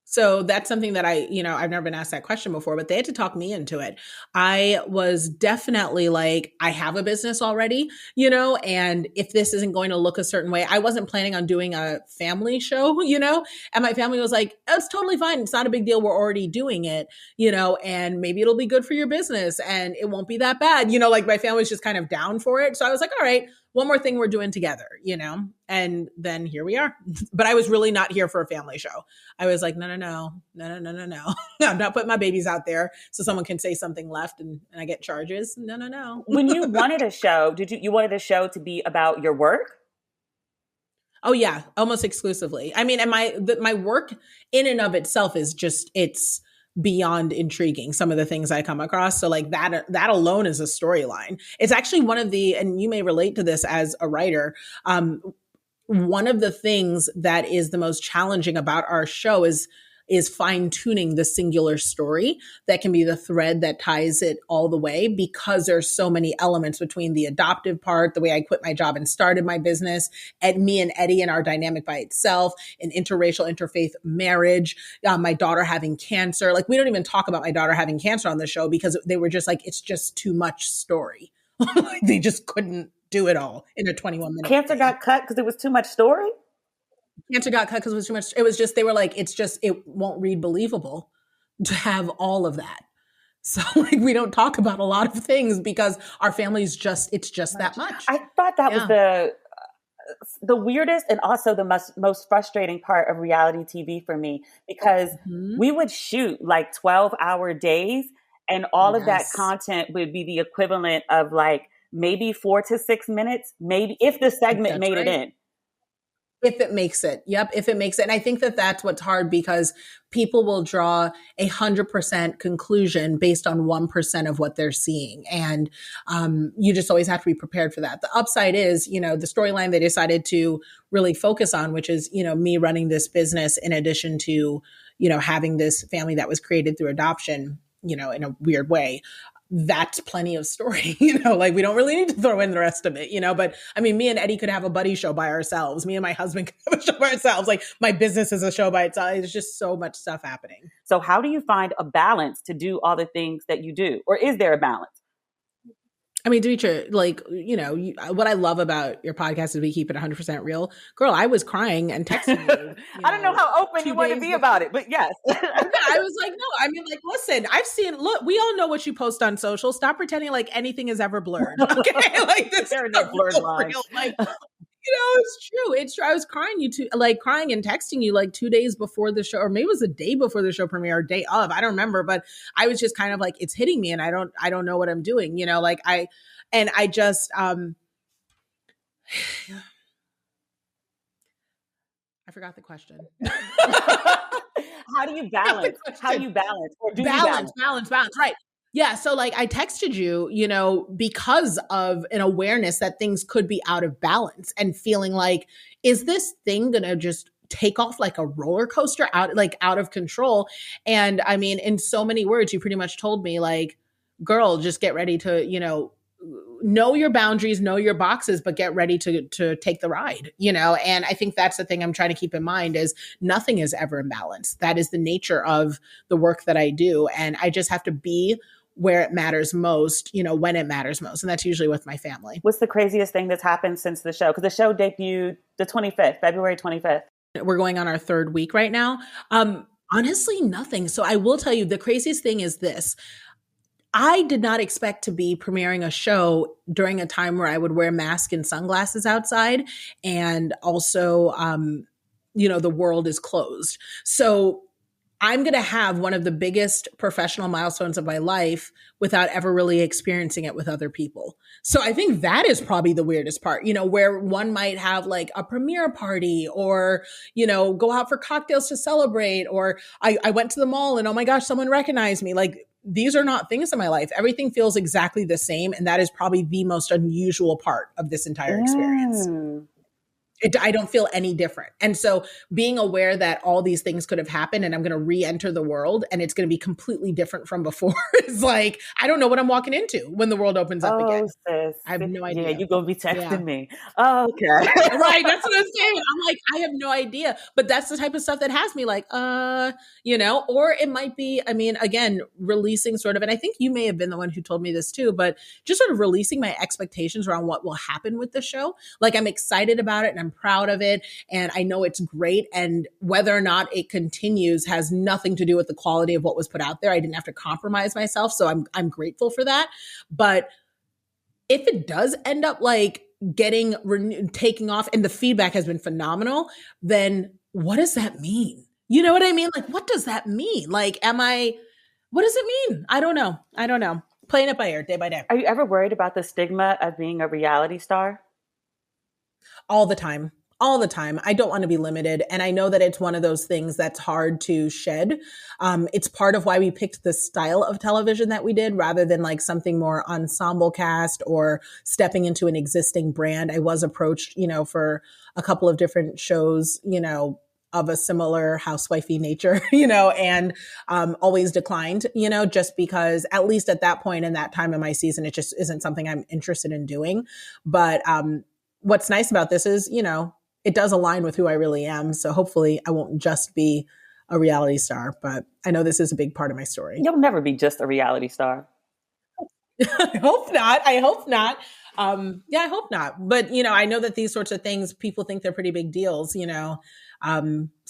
So that's something that I've never been asked that question before, but they had to talk me into it. I was definitely like, I have a business already, and if this isn't going to look a certain way, I wasn't planning on doing a family show, and my family was like, it's totally fine. It's not a big deal. We're already doing it, and maybe it'll be good for your business and it won't be that bad. Like my family was just kind of down for it. So I was like, all right, one more thing we're doing together, and then here we are. But I was really not here for a family show. I was like, no. I'm not putting my babies out there so someone can say something left and I get charges. No. When you wanted a show, you wanted a show to be about your work? Oh yeah, almost exclusively. I mean, and my work in and of itself is just, it's beyond intriguing, some of the things I come across. So like that alone is a storyline. It's actually one of the, and you may relate to this as a writer, one of the things that is the most challenging about our show is fine tuning the singular story that can be the thread that ties it all the way, because there's so many elements between the adoptive part, the way I quit my job and started my business, and me and Eddie and our dynamic by itself, an interracial, interfaith marriage, my daughter having cancer. Like we don't even talk about my daughter having cancer on the show because they were just like, it's just too much story. Like they just couldn't do it all in a 21-minute. Cancer got cut because it was too much story? Cancer got cut because it was too much. It was just, they were like, it won't read believable to have all of that. So like, we don't talk about a lot of things because our family's it's just that much. I thought that was the weirdest and also the most frustrating part of reality TV for me, because we would shoot like 12-hour days and all of that content would be the equivalent of like maybe 4 to 6 minutes, maybe if the segment made it in. If it makes it. Yep. If it makes it. And I think that that's what's hard, because people will draw 100% conclusion based on 1% of what they're seeing. And you just always have to be prepared for that. The upside is, the storyline they decided to really focus on, which is, me running this business in addition to, having this family that was created through adoption, in a weird way. That's plenty of story, like we don't really need to throw in the rest of it, but I mean, me and Eddie could have a buddy show by ourselves. Me and my husband could have a show by ourselves. Like my business is a show by itself. There's just so much stuff happening. So how do you find a balance to do all the things that you do? Or is there a balance? I mean, Demetria, like, what I love about your podcast is we keep it 100% real. Girl, I was crying and texting you. I don't know how open you want to be about it, but yes. Yeah, I was like, no, I mean, like, listen, look, we all know what you post on social. Stop pretending like anything is ever blurred. Okay. Like this there are no blurred lines. Like, it's true. It's true. I was crying and texting you like 2 days before the show, or maybe it was a day before the show premiere, or day of. I don't remember, but I was just kind of like, it's hitting me, and I don't know what I'm doing. I forgot the question. How do you balance? How do you balance? Or do balance? Right. Yeah. So like I texted you, because of an awareness that things could be out of balance, and feeling like, is this thing going to just take off like a roller coaster out of control? And I mean, in so many words, you pretty much told me like, girl, just get ready to, know your boundaries, know your boxes, but get ready to take the ride, And I think that's the thing I'm trying to keep in mind is nothing is ever in balance. That is the nature of the work that I do. And I just have to be where it matters most, when it matters most. And that's usually with my family. What's the craziest thing that's happened since the show? Because the show debuted the 25th, February 25th. We're going on our 3rd week right now. Honestly, nothing. So I will tell you, the craziest thing is this. I did not expect to be premiering a show during a time where I would wear a mask and sunglasses outside. And also, the world is closed. So I'm going to have one of the biggest professional milestones of my life without ever really experiencing it with other people. So I think that is probably the weirdest part, where one might have like a premiere party or, go out for cocktails to celebrate, or I went to the mall and oh my gosh, someone recognized me. Like, these are not things in my life. Everything feels exactly the same. And that is probably the most unusual part of this entire experience. I don't feel any different. And so being aware that all these things could have happened and I'm going to re-enter the world and it's going to be completely different from before is like, I don't know what I'm walking into when the world opens up again. Sis. I have no idea. Yeah, you're going to be texting me. Oh, okay. Right. That's what I'm saying. I'm like, I have no idea. But that's the type of stuff that has me like, or it might be, I mean, again, releasing sort of, and I think you may have been the one who told me this too, but just sort of releasing my expectations around what will happen with the show. Like, I'm excited about it and I'm proud of it. And I know it's great. And whether or not it continues has nothing to do with the quality of what was put out there. I didn't have to compromise myself. So I'm grateful for that. But if it does end up like taking off and the feedback has been phenomenal, then what does that mean? You know what I mean? Like, what does that mean? Like, what does it mean? I don't know. Playing it by ear, day by day. Are you ever worried about the stigma of being a reality star? All the time. I don't want to be limited. And I know that it's one of those things that's hard to shed. It's part of why we picked the style of television that we did rather than like something more ensemble cast or stepping into an existing brand. I was approached, for a couple of different shows, of a similar housewifey nature, and always declined, just because at least at that point in that time in my season, it just isn't something I'm interested in doing. But what's nice about this is, it does align with who I really am. So hopefully I won't just be a reality star, but I know this is a big part of my story. You'll never be just a reality star. I hope not. I hope not. I hope not. But, I know that these sorts of things, people think they're pretty big deals, so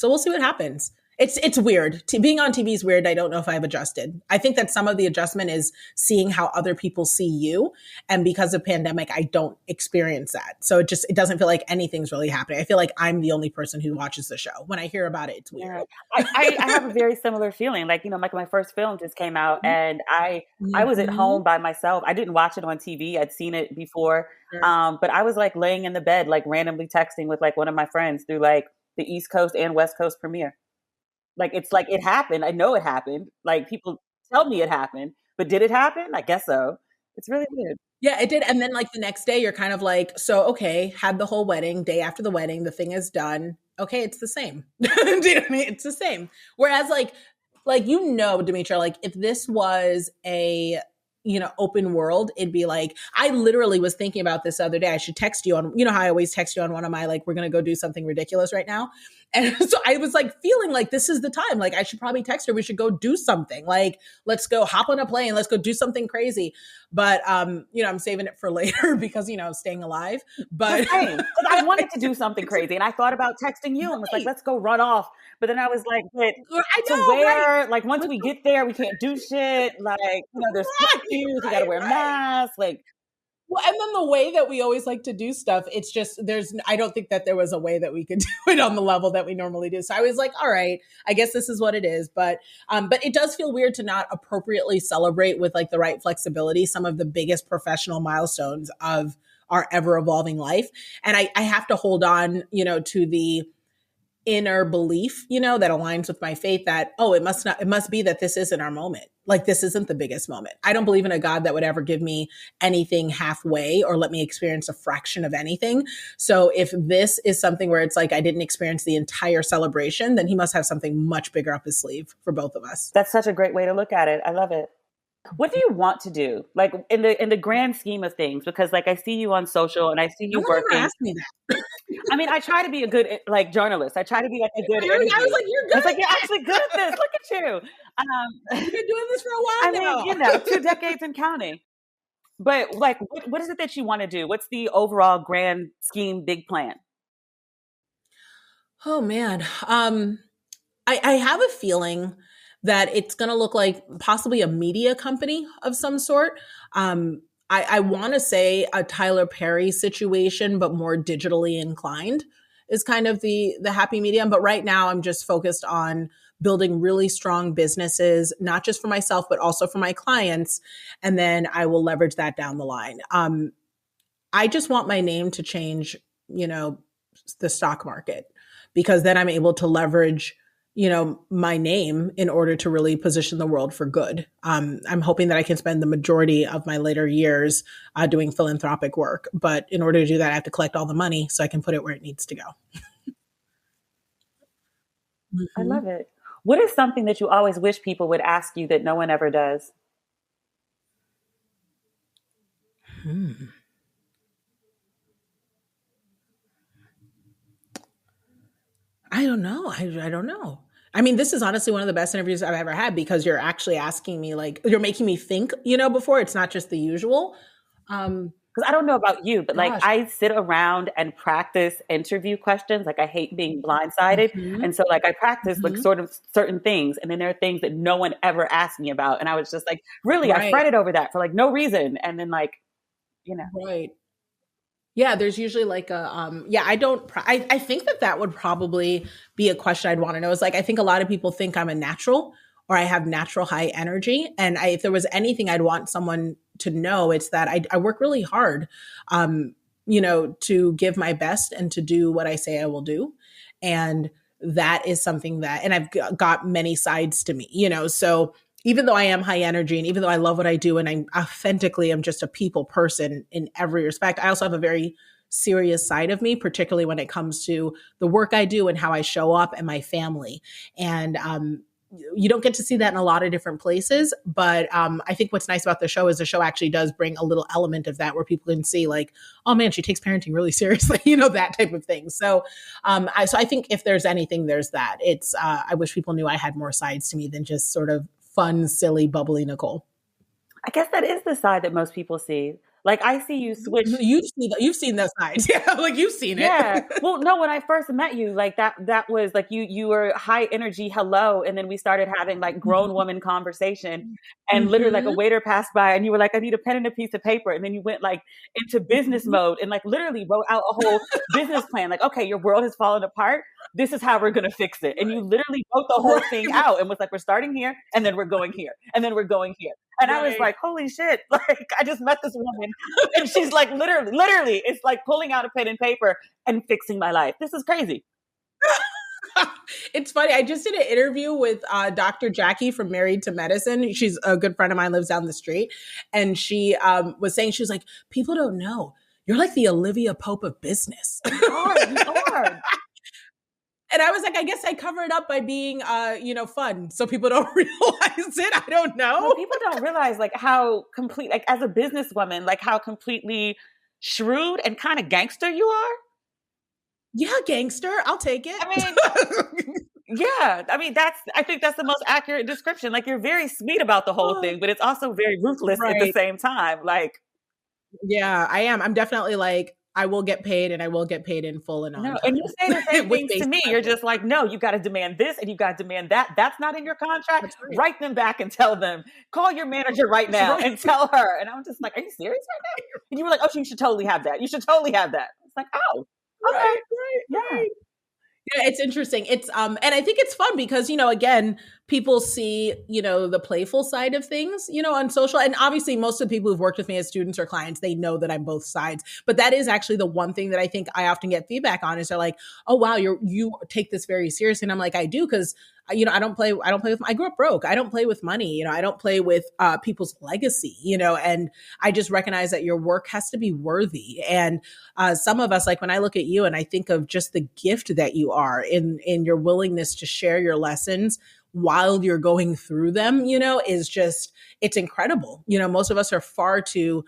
we'll see what happens. It's weird. Being on TV is weird. I don't know if I've adjusted. I think that some of the adjustment is seeing how other people see you. And because of pandemic, I don't experience that. So it doesn't feel like anything's really happening. I feel like I'm the only person who watches the show. When I hear about it, it's weird. Yeah. I have a very similar feeling. Like, my first film just came out and I was at home by myself. I didn't watch it on TV. I'd seen it before. Sure. But I was like laying in the bed, like randomly texting with like one of my friends through like the East Coast and West Coast premiere. Like, it's like it happened. I know it happened. Like, people tell me it happened, but did it happen? I guess so. It's really weird. Yeah, it did. And then like the next day you're kind of like, so, okay, had the whole wedding, day after the wedding, the thing is done. Okay, it's the same. Do you know what I mean? It's the same. Whereas like, Demetria, like if this was a, open world, it'd be like, I literally was thinking about this the other day. I should text you on, how I always text you on one of my, like, we're going to go do something ridiculous right now. And so I was like feeling like this is the time. Like I should probably text her. We should go do something. Like, let's go hop on a plane. Let's go do something crazy. But, I'm saving it for later because, staying alive. But I wanted to do something crazy. And I thought about texting you and was like, let's go run off. But then I was like, like once we get there, we can't do shit. Like, there's curfews, we got to wear masks. Like, well, and then the way that we always like to do stuff, it's just, I don't think that there was a way that we could do it on the level that we normally do. So I was like, all right, I guess this is what it is. But it does feel weird to not appropriately celebrate with like the right flexibility some of the biggest professional milestones of our ever evolving life. And I have to hold on, to the inner belief, that aligns with my faith that, it must be that this isn't our moment. Like this isn't the biggest moment. I don't believe in a God that would ever give me anything halfway or let me experience a fraction of anything. So if this is something where it's like, I didn't experience the entire celebration, then he must have something much bigger up his sleeve for both of us. That's such a great way to look at it. I love it. What do you want to do, like in the grand scheme of things? Because like I see you on social and I see you working. Ask me that. I mean, I try to be a good like journalist. I try to be like a good. I was like, you're good. I was like, you're actually good at this. Look at you. You've been doing this for a while now. 2 decades and counting. But like, what is it that you want to do? What's the overall grand scheme, big plan? Oh man, I have a feeling that it's going to look like possibly a media company of some sort. I want to say a Tyler Perry situation, but more digitally inclined is kind of the happy medium. But right now, I'm just focused on building really strong businesses, not just for myself, but also for my clients. And then I will leverage that down the line. I just want my name to change, the stock market, because then I'm able to leverage, my name in order to really position the world for good. I'm hoping that I can spend the majority of my later years doing philanthropic work. But in order to do that, I have to collect all the money so I can put it where it needs to go. I love it. What is something that you always wish people would ask you that no one ever does? I don't know. I don't know. I mean, this is honestly one of the best interviews I've ever had, because you're actually asking me, like, you're making me think, before. It's not just the usual. Because I don't know about you, but like Gosh. I sit around and practice interview questions. Like I hate being blindsided. And so like I practice like sort of certain things. And then there are things that no one ever asked me about. And I was just like, really, I Right. fretted over that for like no reason. And then like, Right. Yeah, there's usually like I think that would probably be a question I'd want to know. Is like, I think a lot of people think I'm a natural, or I have natural high energy. And if there was anything I'd want someone to know, it's that I work really hard, to give my best and to do what I say I will do. And that is something that, and I've got many sides to me, so even though I am high energy, and even though I love what I do, and I authentically am just a people person in every respect, I also have a very serious side of me, particularly when it comes to the work I do and how I show up and my family. And you don't get to see that in a lot of different places. But I think what's nice about the show is the show actually does bring a little element of that, where people can see like, oh man, she takes parenting really seriously, that type of thing. So I think if there's anything, there's that. It's I wish people knew I had more sides to me than just sort of fun, silly, bubbly Nicole. I guess that is the side that most people see. Like I see you switch. You've seen those sides. Yeah, like you've seen it. Yeah. Well, no, when I first met you, like that was like you were high energy, hello. And then we started having like grown woman conversation, and literally like a waiter passed by and you were like, I need a pen and a piece of paper. And then you went like into business mode and like literally wrote out a whole business plan. Like, okay, your world has fallen apart. This is how we're going to fix it. And you literally wrote the whole thing out and was like, we're starting here and then we're going here and then we're going here. And I was like, holy shit. Like I just met this woman and she's like, literally, it's like pulling out a pen and paper and fixing my life. This is crazy. It's funny. I just did an interview with Dr. Jackie from Married to Medicine. She's a good friend of mine, lives down the street. And she was saying, she was like, people don't know. You're like the Olivia Pope of business. You are. And I was like, I guess I cover it up by being, fun, so people don't realize it. I don't know. Well, people don't realize like how complete, like as a businesswoman, like how completely shrewd and kind of gangster you are. Yeah, gangster. I'll take it. I mean, yeah. I mean, I think that's the most accurate description. Like you're very sweet about the whole thing, but it's also very ruthless at the same time. Like, yeah, I am. I'm definitely like, I will get paid, and I will get paid in full and on time. And you say the same things to me. You're just like, no, you got to demand this and you got to demand that. That's not in your contract. Right. Write them back and tell them, call your manager right now and tell her. And I'm just like, are you serious right now? And you were like, oh, you should totally have that. You should totally have that. It's like, oh, okay. Right. Yeah, it's interesting. It's and I think it's fun because, again, people see, the playful side of things, on social. And obviously most of the people who've worked with me as students or clients, they know that I'm both sides. But that is actually the one thing that I think I often get feedback on is they're like, oh, wow, you take this very seriously. And I'm like, I do, because I don't play with, I grew up broke. I don't play with money. I don't play with people's legacy, and I just recognize that your work has to be worthy. And some of us, like when I look at you and I think of just the gift that you are in your willingness to share your lessons while you're going through them, is just, it's incredible. Most of us are far too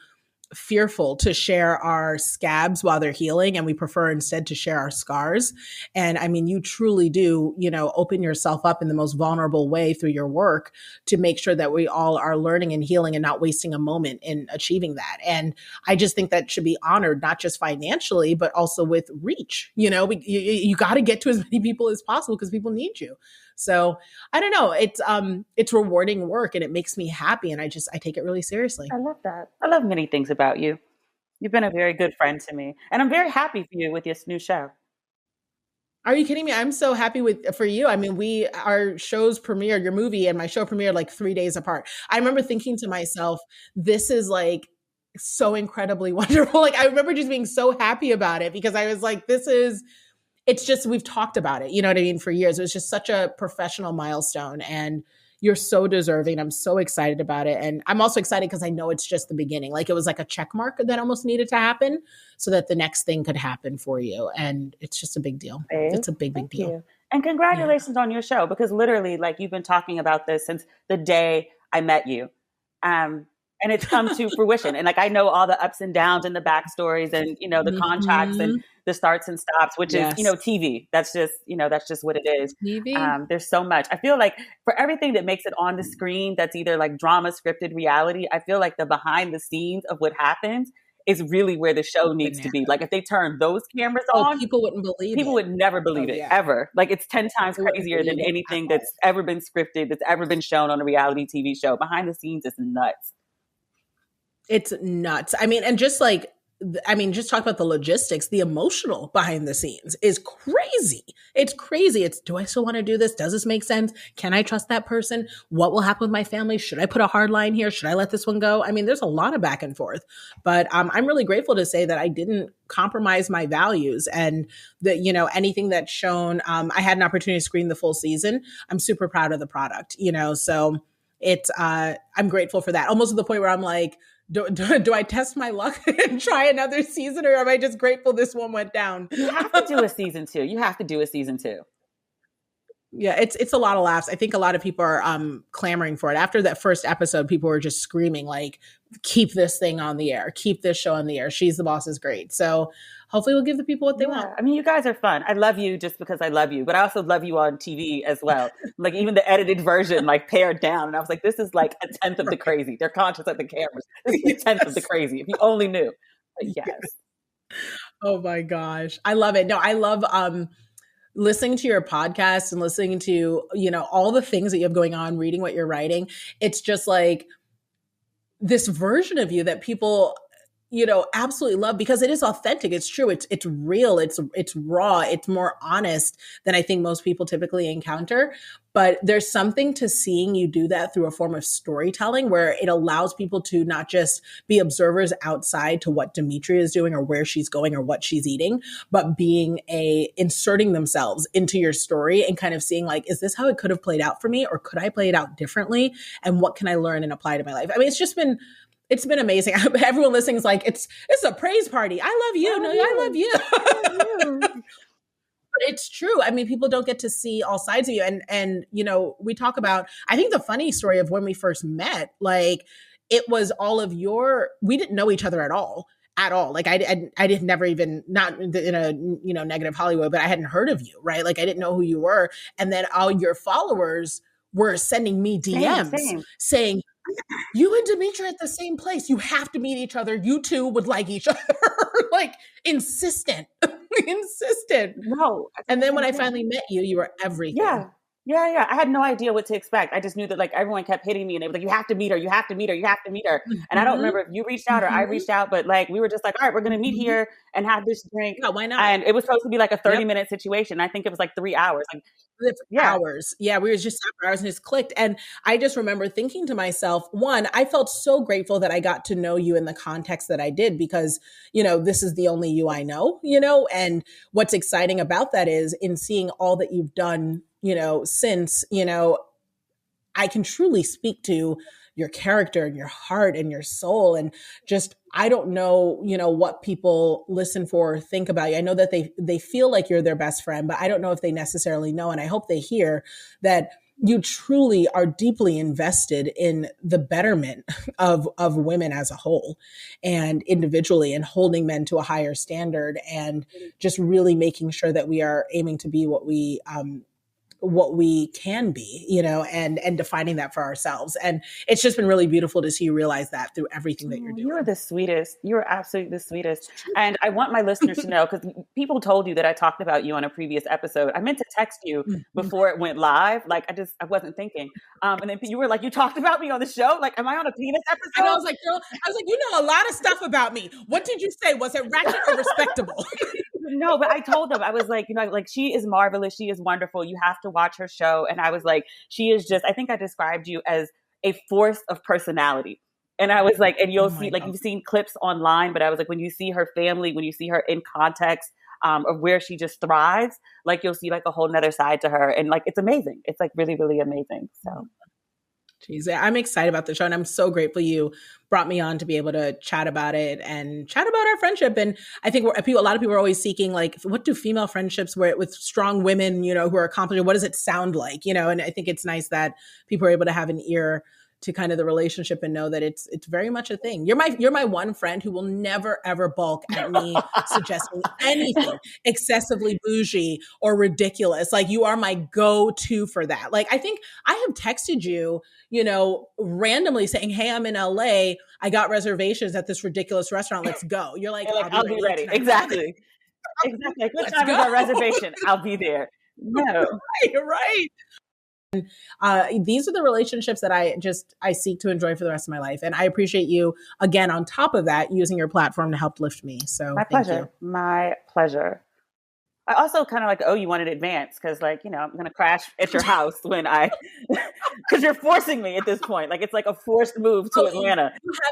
fearful to share our scabs while they're healing, and we prefer instead to share our scars. And I mean, you truly do, open yourself up in the most vulnerable way through your work to make sure that we all are learning and healing and not wasting a moment in achieving that. And I just think that should be honored, not just financially, but also with reach. You got to get to as many people as possible because people need you. So I don't know. It's rewarding work and it makes me happy. And I take it really seriously. I love that. I love many things about you. You've been a very good friend to me. And I'm very happy for you with this new show. Are you kidding me? I'm so happy for you. I mean, our shows premiered, your movie and my show premiered like 3 days apart. I remember thinking to myself, this is like so incredibly wonderful. Like I remember just being so happy about it because I was like, it's just, we've talked about it, you know what I mean, for years. It was just such a professional milestone and you're so deserving. I'm so excited about it. And I'm also excited because I know it's just the beginning. Like it was like a check mark that almost needed to happen so that the next thing could happen for you. And it's just a big deal. Babe, it's a big deal. You. And congratulations on your show, because literally like you've been talking about this since the day I met you. And it's come to fruition. And like, I know all the ups and downs and the backstories and, the contracts and the starts and stops, which is, TV. That's just what it is. TV. There's so much. I feel like for everything that makes it on the screen, that's either like drama, scripted, reality, I feel like the behind the scenes of what happens is really where the show needs to be. Like if they turn those cameras on, people wouldn't believe it. People would never believe it, ever. Like it's 10 times crazier than anything that's ever been scripted, that's ever been shown on a reality TV show. Behind the scenes is nuts. It's nuts. I mean, and just talk about the logistics, the emotional behind the scenes is crazy. It's crazy. Do I still want to do this? Does this make sense? Can I trust that person? What will happen with my family? Should I put a hard line here? Should I let this one go? I mean, there's a lot of back and forth, but I'm really grateful to say that I didn't compromise my values and that, anything that's shown, I had an opportunity to screen the full season. I'm super proud of the product, so it's, I'm grateful for that. Almost to the point where I'm like, do I test my luck and try another season, or am I just grateful this one went down? You have to do a season 2. Yeah, it's a lot of laughs. I think a lot of people are clamoring for it. After that first episode, people were just screaming like, keep this thing on the air. Keep this show on the air. She's the Boss is great. So hopefully we'll give the people what they want. I mean, you guys are fun. I love you just because I love you, but I also love you on TV as well. Like even the edited version, like pared down. And I was like, this is like a tenth of the crazy. They're conscious of the cameras. This is a tenth of the crazy. If you only knew. But yes. Oh my gosh. I love it. No, I love listening to your podcast and listening to, all the things that you have going on, reading what you're writing. It's just like this version of you that people, absolutely love because it is authentic. It's true. It's real. It's raw. It's more honest than I think most people typically encounter. But there's something to seeing you do that through a form of storytelling where it allows people to not just be observers outside to what Demetria is doing or where she's going or what she's eating, but inserting themselves into your story and kind of seeing like, is this how it could have played out for me? Or could I play it out differently? And what can I learn and apply to my life? I mean, it's been amazing. Everyone listening is like, it's a praise party. I love you. I love you. But it's true. I mean, people don't get to see all sides of you. And we talk about, I think the funny story of when we first met, like it was we didn't know each other at all. Like I did never even, not in a, negative Hollywood, but I hadn't heard of you, right? Like I didn't know who you were. And then all your followers were sending me DMs saying, you and Demetria at the same place. You have to meet each other. You two would like each other. Like insistent. No. And then when I finally met you, you were everything. Yeah. I had no idea what to expect. I just knew that like everyone kept hitting me and they were like, you have to meet her. You have to meet her. You have to meet her. Mm-hmm. And I don't remember if you reached out or I reached out, but like, we were just like, all right, we're going to meet here and have this drink. Yeah, why not? And it was supposed to be like a 30-minute situation. I think it was like 3 hours. Hours. Yeah. We were just sat for hours and just clicked. And I just remember thinking to myself, one, I felt so grateful that I got to know you in the context that I did because, this is the only you I know, and what's exciting about that is in seeing all that you've done since, I can truly speak to your character and your heart and your soul. And just, I don't know, what people listen for or think about you. I know that they feel like you're their best friend, but I don't know if they necessarily know. And I hope they hear that you truly are deeply invested in the betterment of women as a whole and individually, and holding men to a higher standard, and just really making sure that we are aiming to be what we can be, and defining that for ourselves. And it's just been really beautiful to see you realize that through everything that you're doing. You are the sweetest. You are absolutely the sweetest. And I want my listeners to know, because people told you that I talked about you on a previous episode. I meant to text you before it went live. Like, I wasn't thinking. And then you were like, you talked about me on the show? Like, am I on a penis episode? And I was like, girl, you know a lot of stuff about me. What did you say? Was it ratchet or respectable? No, but I told them, I was like, she is marvelous. She is wonderful. You have to watch her show. And I was like, she is just, I think I described you as a force of personality. And I was like, and you'll see, like, you've seen clips online, but I was like, when you see her family, when you see her in context of where she just thrives, like, you'll see like a whole nother side to her. And like, it's amazing. It's like really, really amazing. So. Jeez, I'm excited about the show, and I'm so grateful you brought me on to be able to chat about it and chat about our friendship. And I think a lot of people are always seeking, like, what do female friendships with strong women, who are accomplished, what does it sound like, and I think it's nice that people are able to have an ear to kind of the relationship and know that it's very much a thing. You're my one friend who will never ever balk at me suggesting anything excessively bougie or ridiculous. Like, you are my go-to for that. Like, I think I have texted you, randomly saying, hey, I'm in LA. I got reservations at this ridiculous restaurant. Let's go. You're like, I'll be ready. Exactly. Exactly. What time is our reservation? I'll be there. No. Right. These are the relationships that I seek to enjoy for the rest of my life. And I appreciate you, again, on top of that, using your platform to help lift me. So my pleasure. My pleasure. I also kind of like owe you one in advance, because I'm going to crash at your house because you're forcing me at this point. Like, it's like a forced move to Atlanta. You have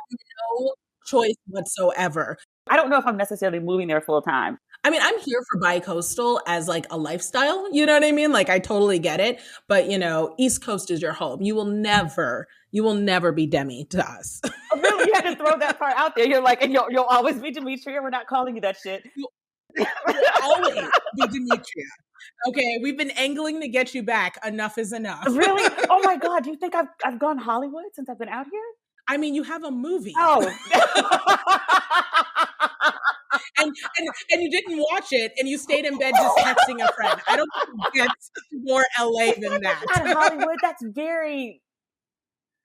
no choice whatsoever. I don't know if I'm necessarily moving there full time. I mean, I'm here for bi-coastal as like a lifestyle. You know what I mean? Like, I totally get it. But, East Coast is your home. You will never be Demi to us. Oh, really? You had to throw that part out there. You're like, and you'll always be Demetria. We're not calling you that shit. You'll always be Demetria. Okay, we've been angling to get you back. Enough is enough. Really? Oh my God. Do you think I've gone Hollywood since I've been out here? I mean, you have a movie. Oh. and you didn't watch it, and you stayed in bed just texting a friend. I don't think it gets more LA than that. Not Hollywood. That's very.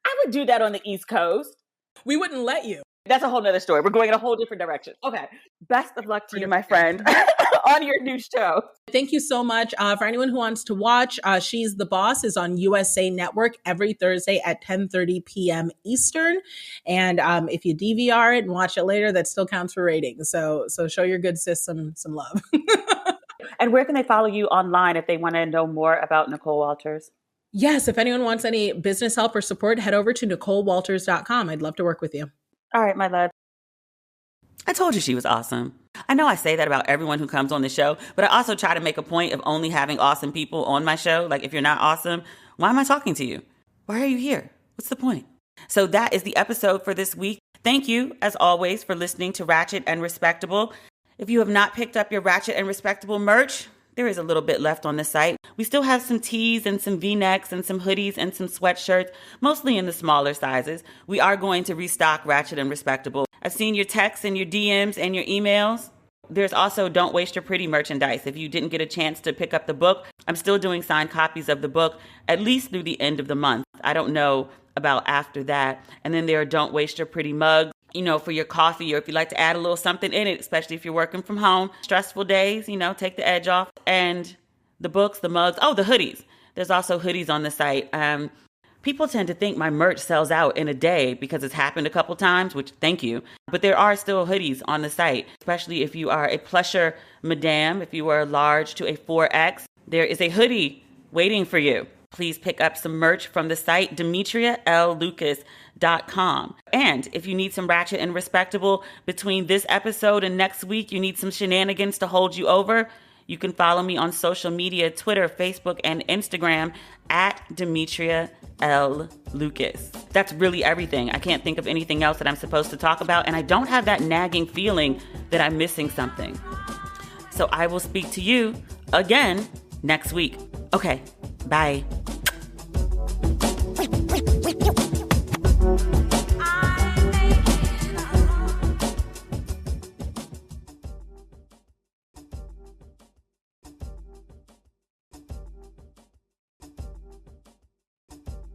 I would do that on the East Coast. We wouldn't let you. That's a whole nother story. We're going in a whole different direction. Okay. Best of luck to you, my friend, on your new show. Thank you so much. For anyone who wants to watch, She's the Boss is on USA Network every Thursday at 10:30 p.m. Eastern. And if you DVR it and watch it later, that still counts for ratings. So show your good sis some love. And where can they follow you online if they want to know more about Nicole Walters? Yes. If anyone wants any business help or support, head over to NicoleWalters.com. I'd love to work with you. All right, my love. I told you she was awesome. I know I say that about everyone who comes on the show, but I also try to make a point of only having awesome people on my show. Like, if you're not awesome, why am I talking to you? Why are you here? What's the point? So that is the episode for this week. Thank you, as always, for listening to Ratchet and Respectable. If you have not picked up your Ratchet and Respectable merch, there is a little bit left on the site. We still have some tees and some V-necks and some hoodies and some sweatshirts, mostly in the smaller sizes. We are going to restock Ratchet and Respectable. I've seen your texts and your DMs and your emails. There's also Don't Waste Your Pretty merchandise. If you didn't get a chance to pick up the book, I'm still doing signed copies of the book, at least through the end of the month. I don't know about after that. And then there are Don't Waste Your Pretty mugs, for your coffee, or if you like to add a little something in it, especially if you're working from home. Stressful days, take the edge off. And the books, the mugs, the hoodies. There's also hoodies on the site. People tend to think my merch sells out in a day because it's happened a couple times, which thank you. But there are still hoodies on the site, especially if you are a plusher madame, if you are large to a 4X. There is a hoodie waiting for you. Please pick up some merch from the site, DemetriaLLucas.com. And if you need some Ratchet and Respectable between this episode and next week, you need some shenanigans to hold you over, you can follow me on social media, Twitter, Facebook, and Instagram at Demetria L. Lucas. That's really everything. I can't think of anything else that I'm supposed to talk about, and I don't have that nagging feeling that I'm missing something. So I will speak to you again next week. Okay, bye.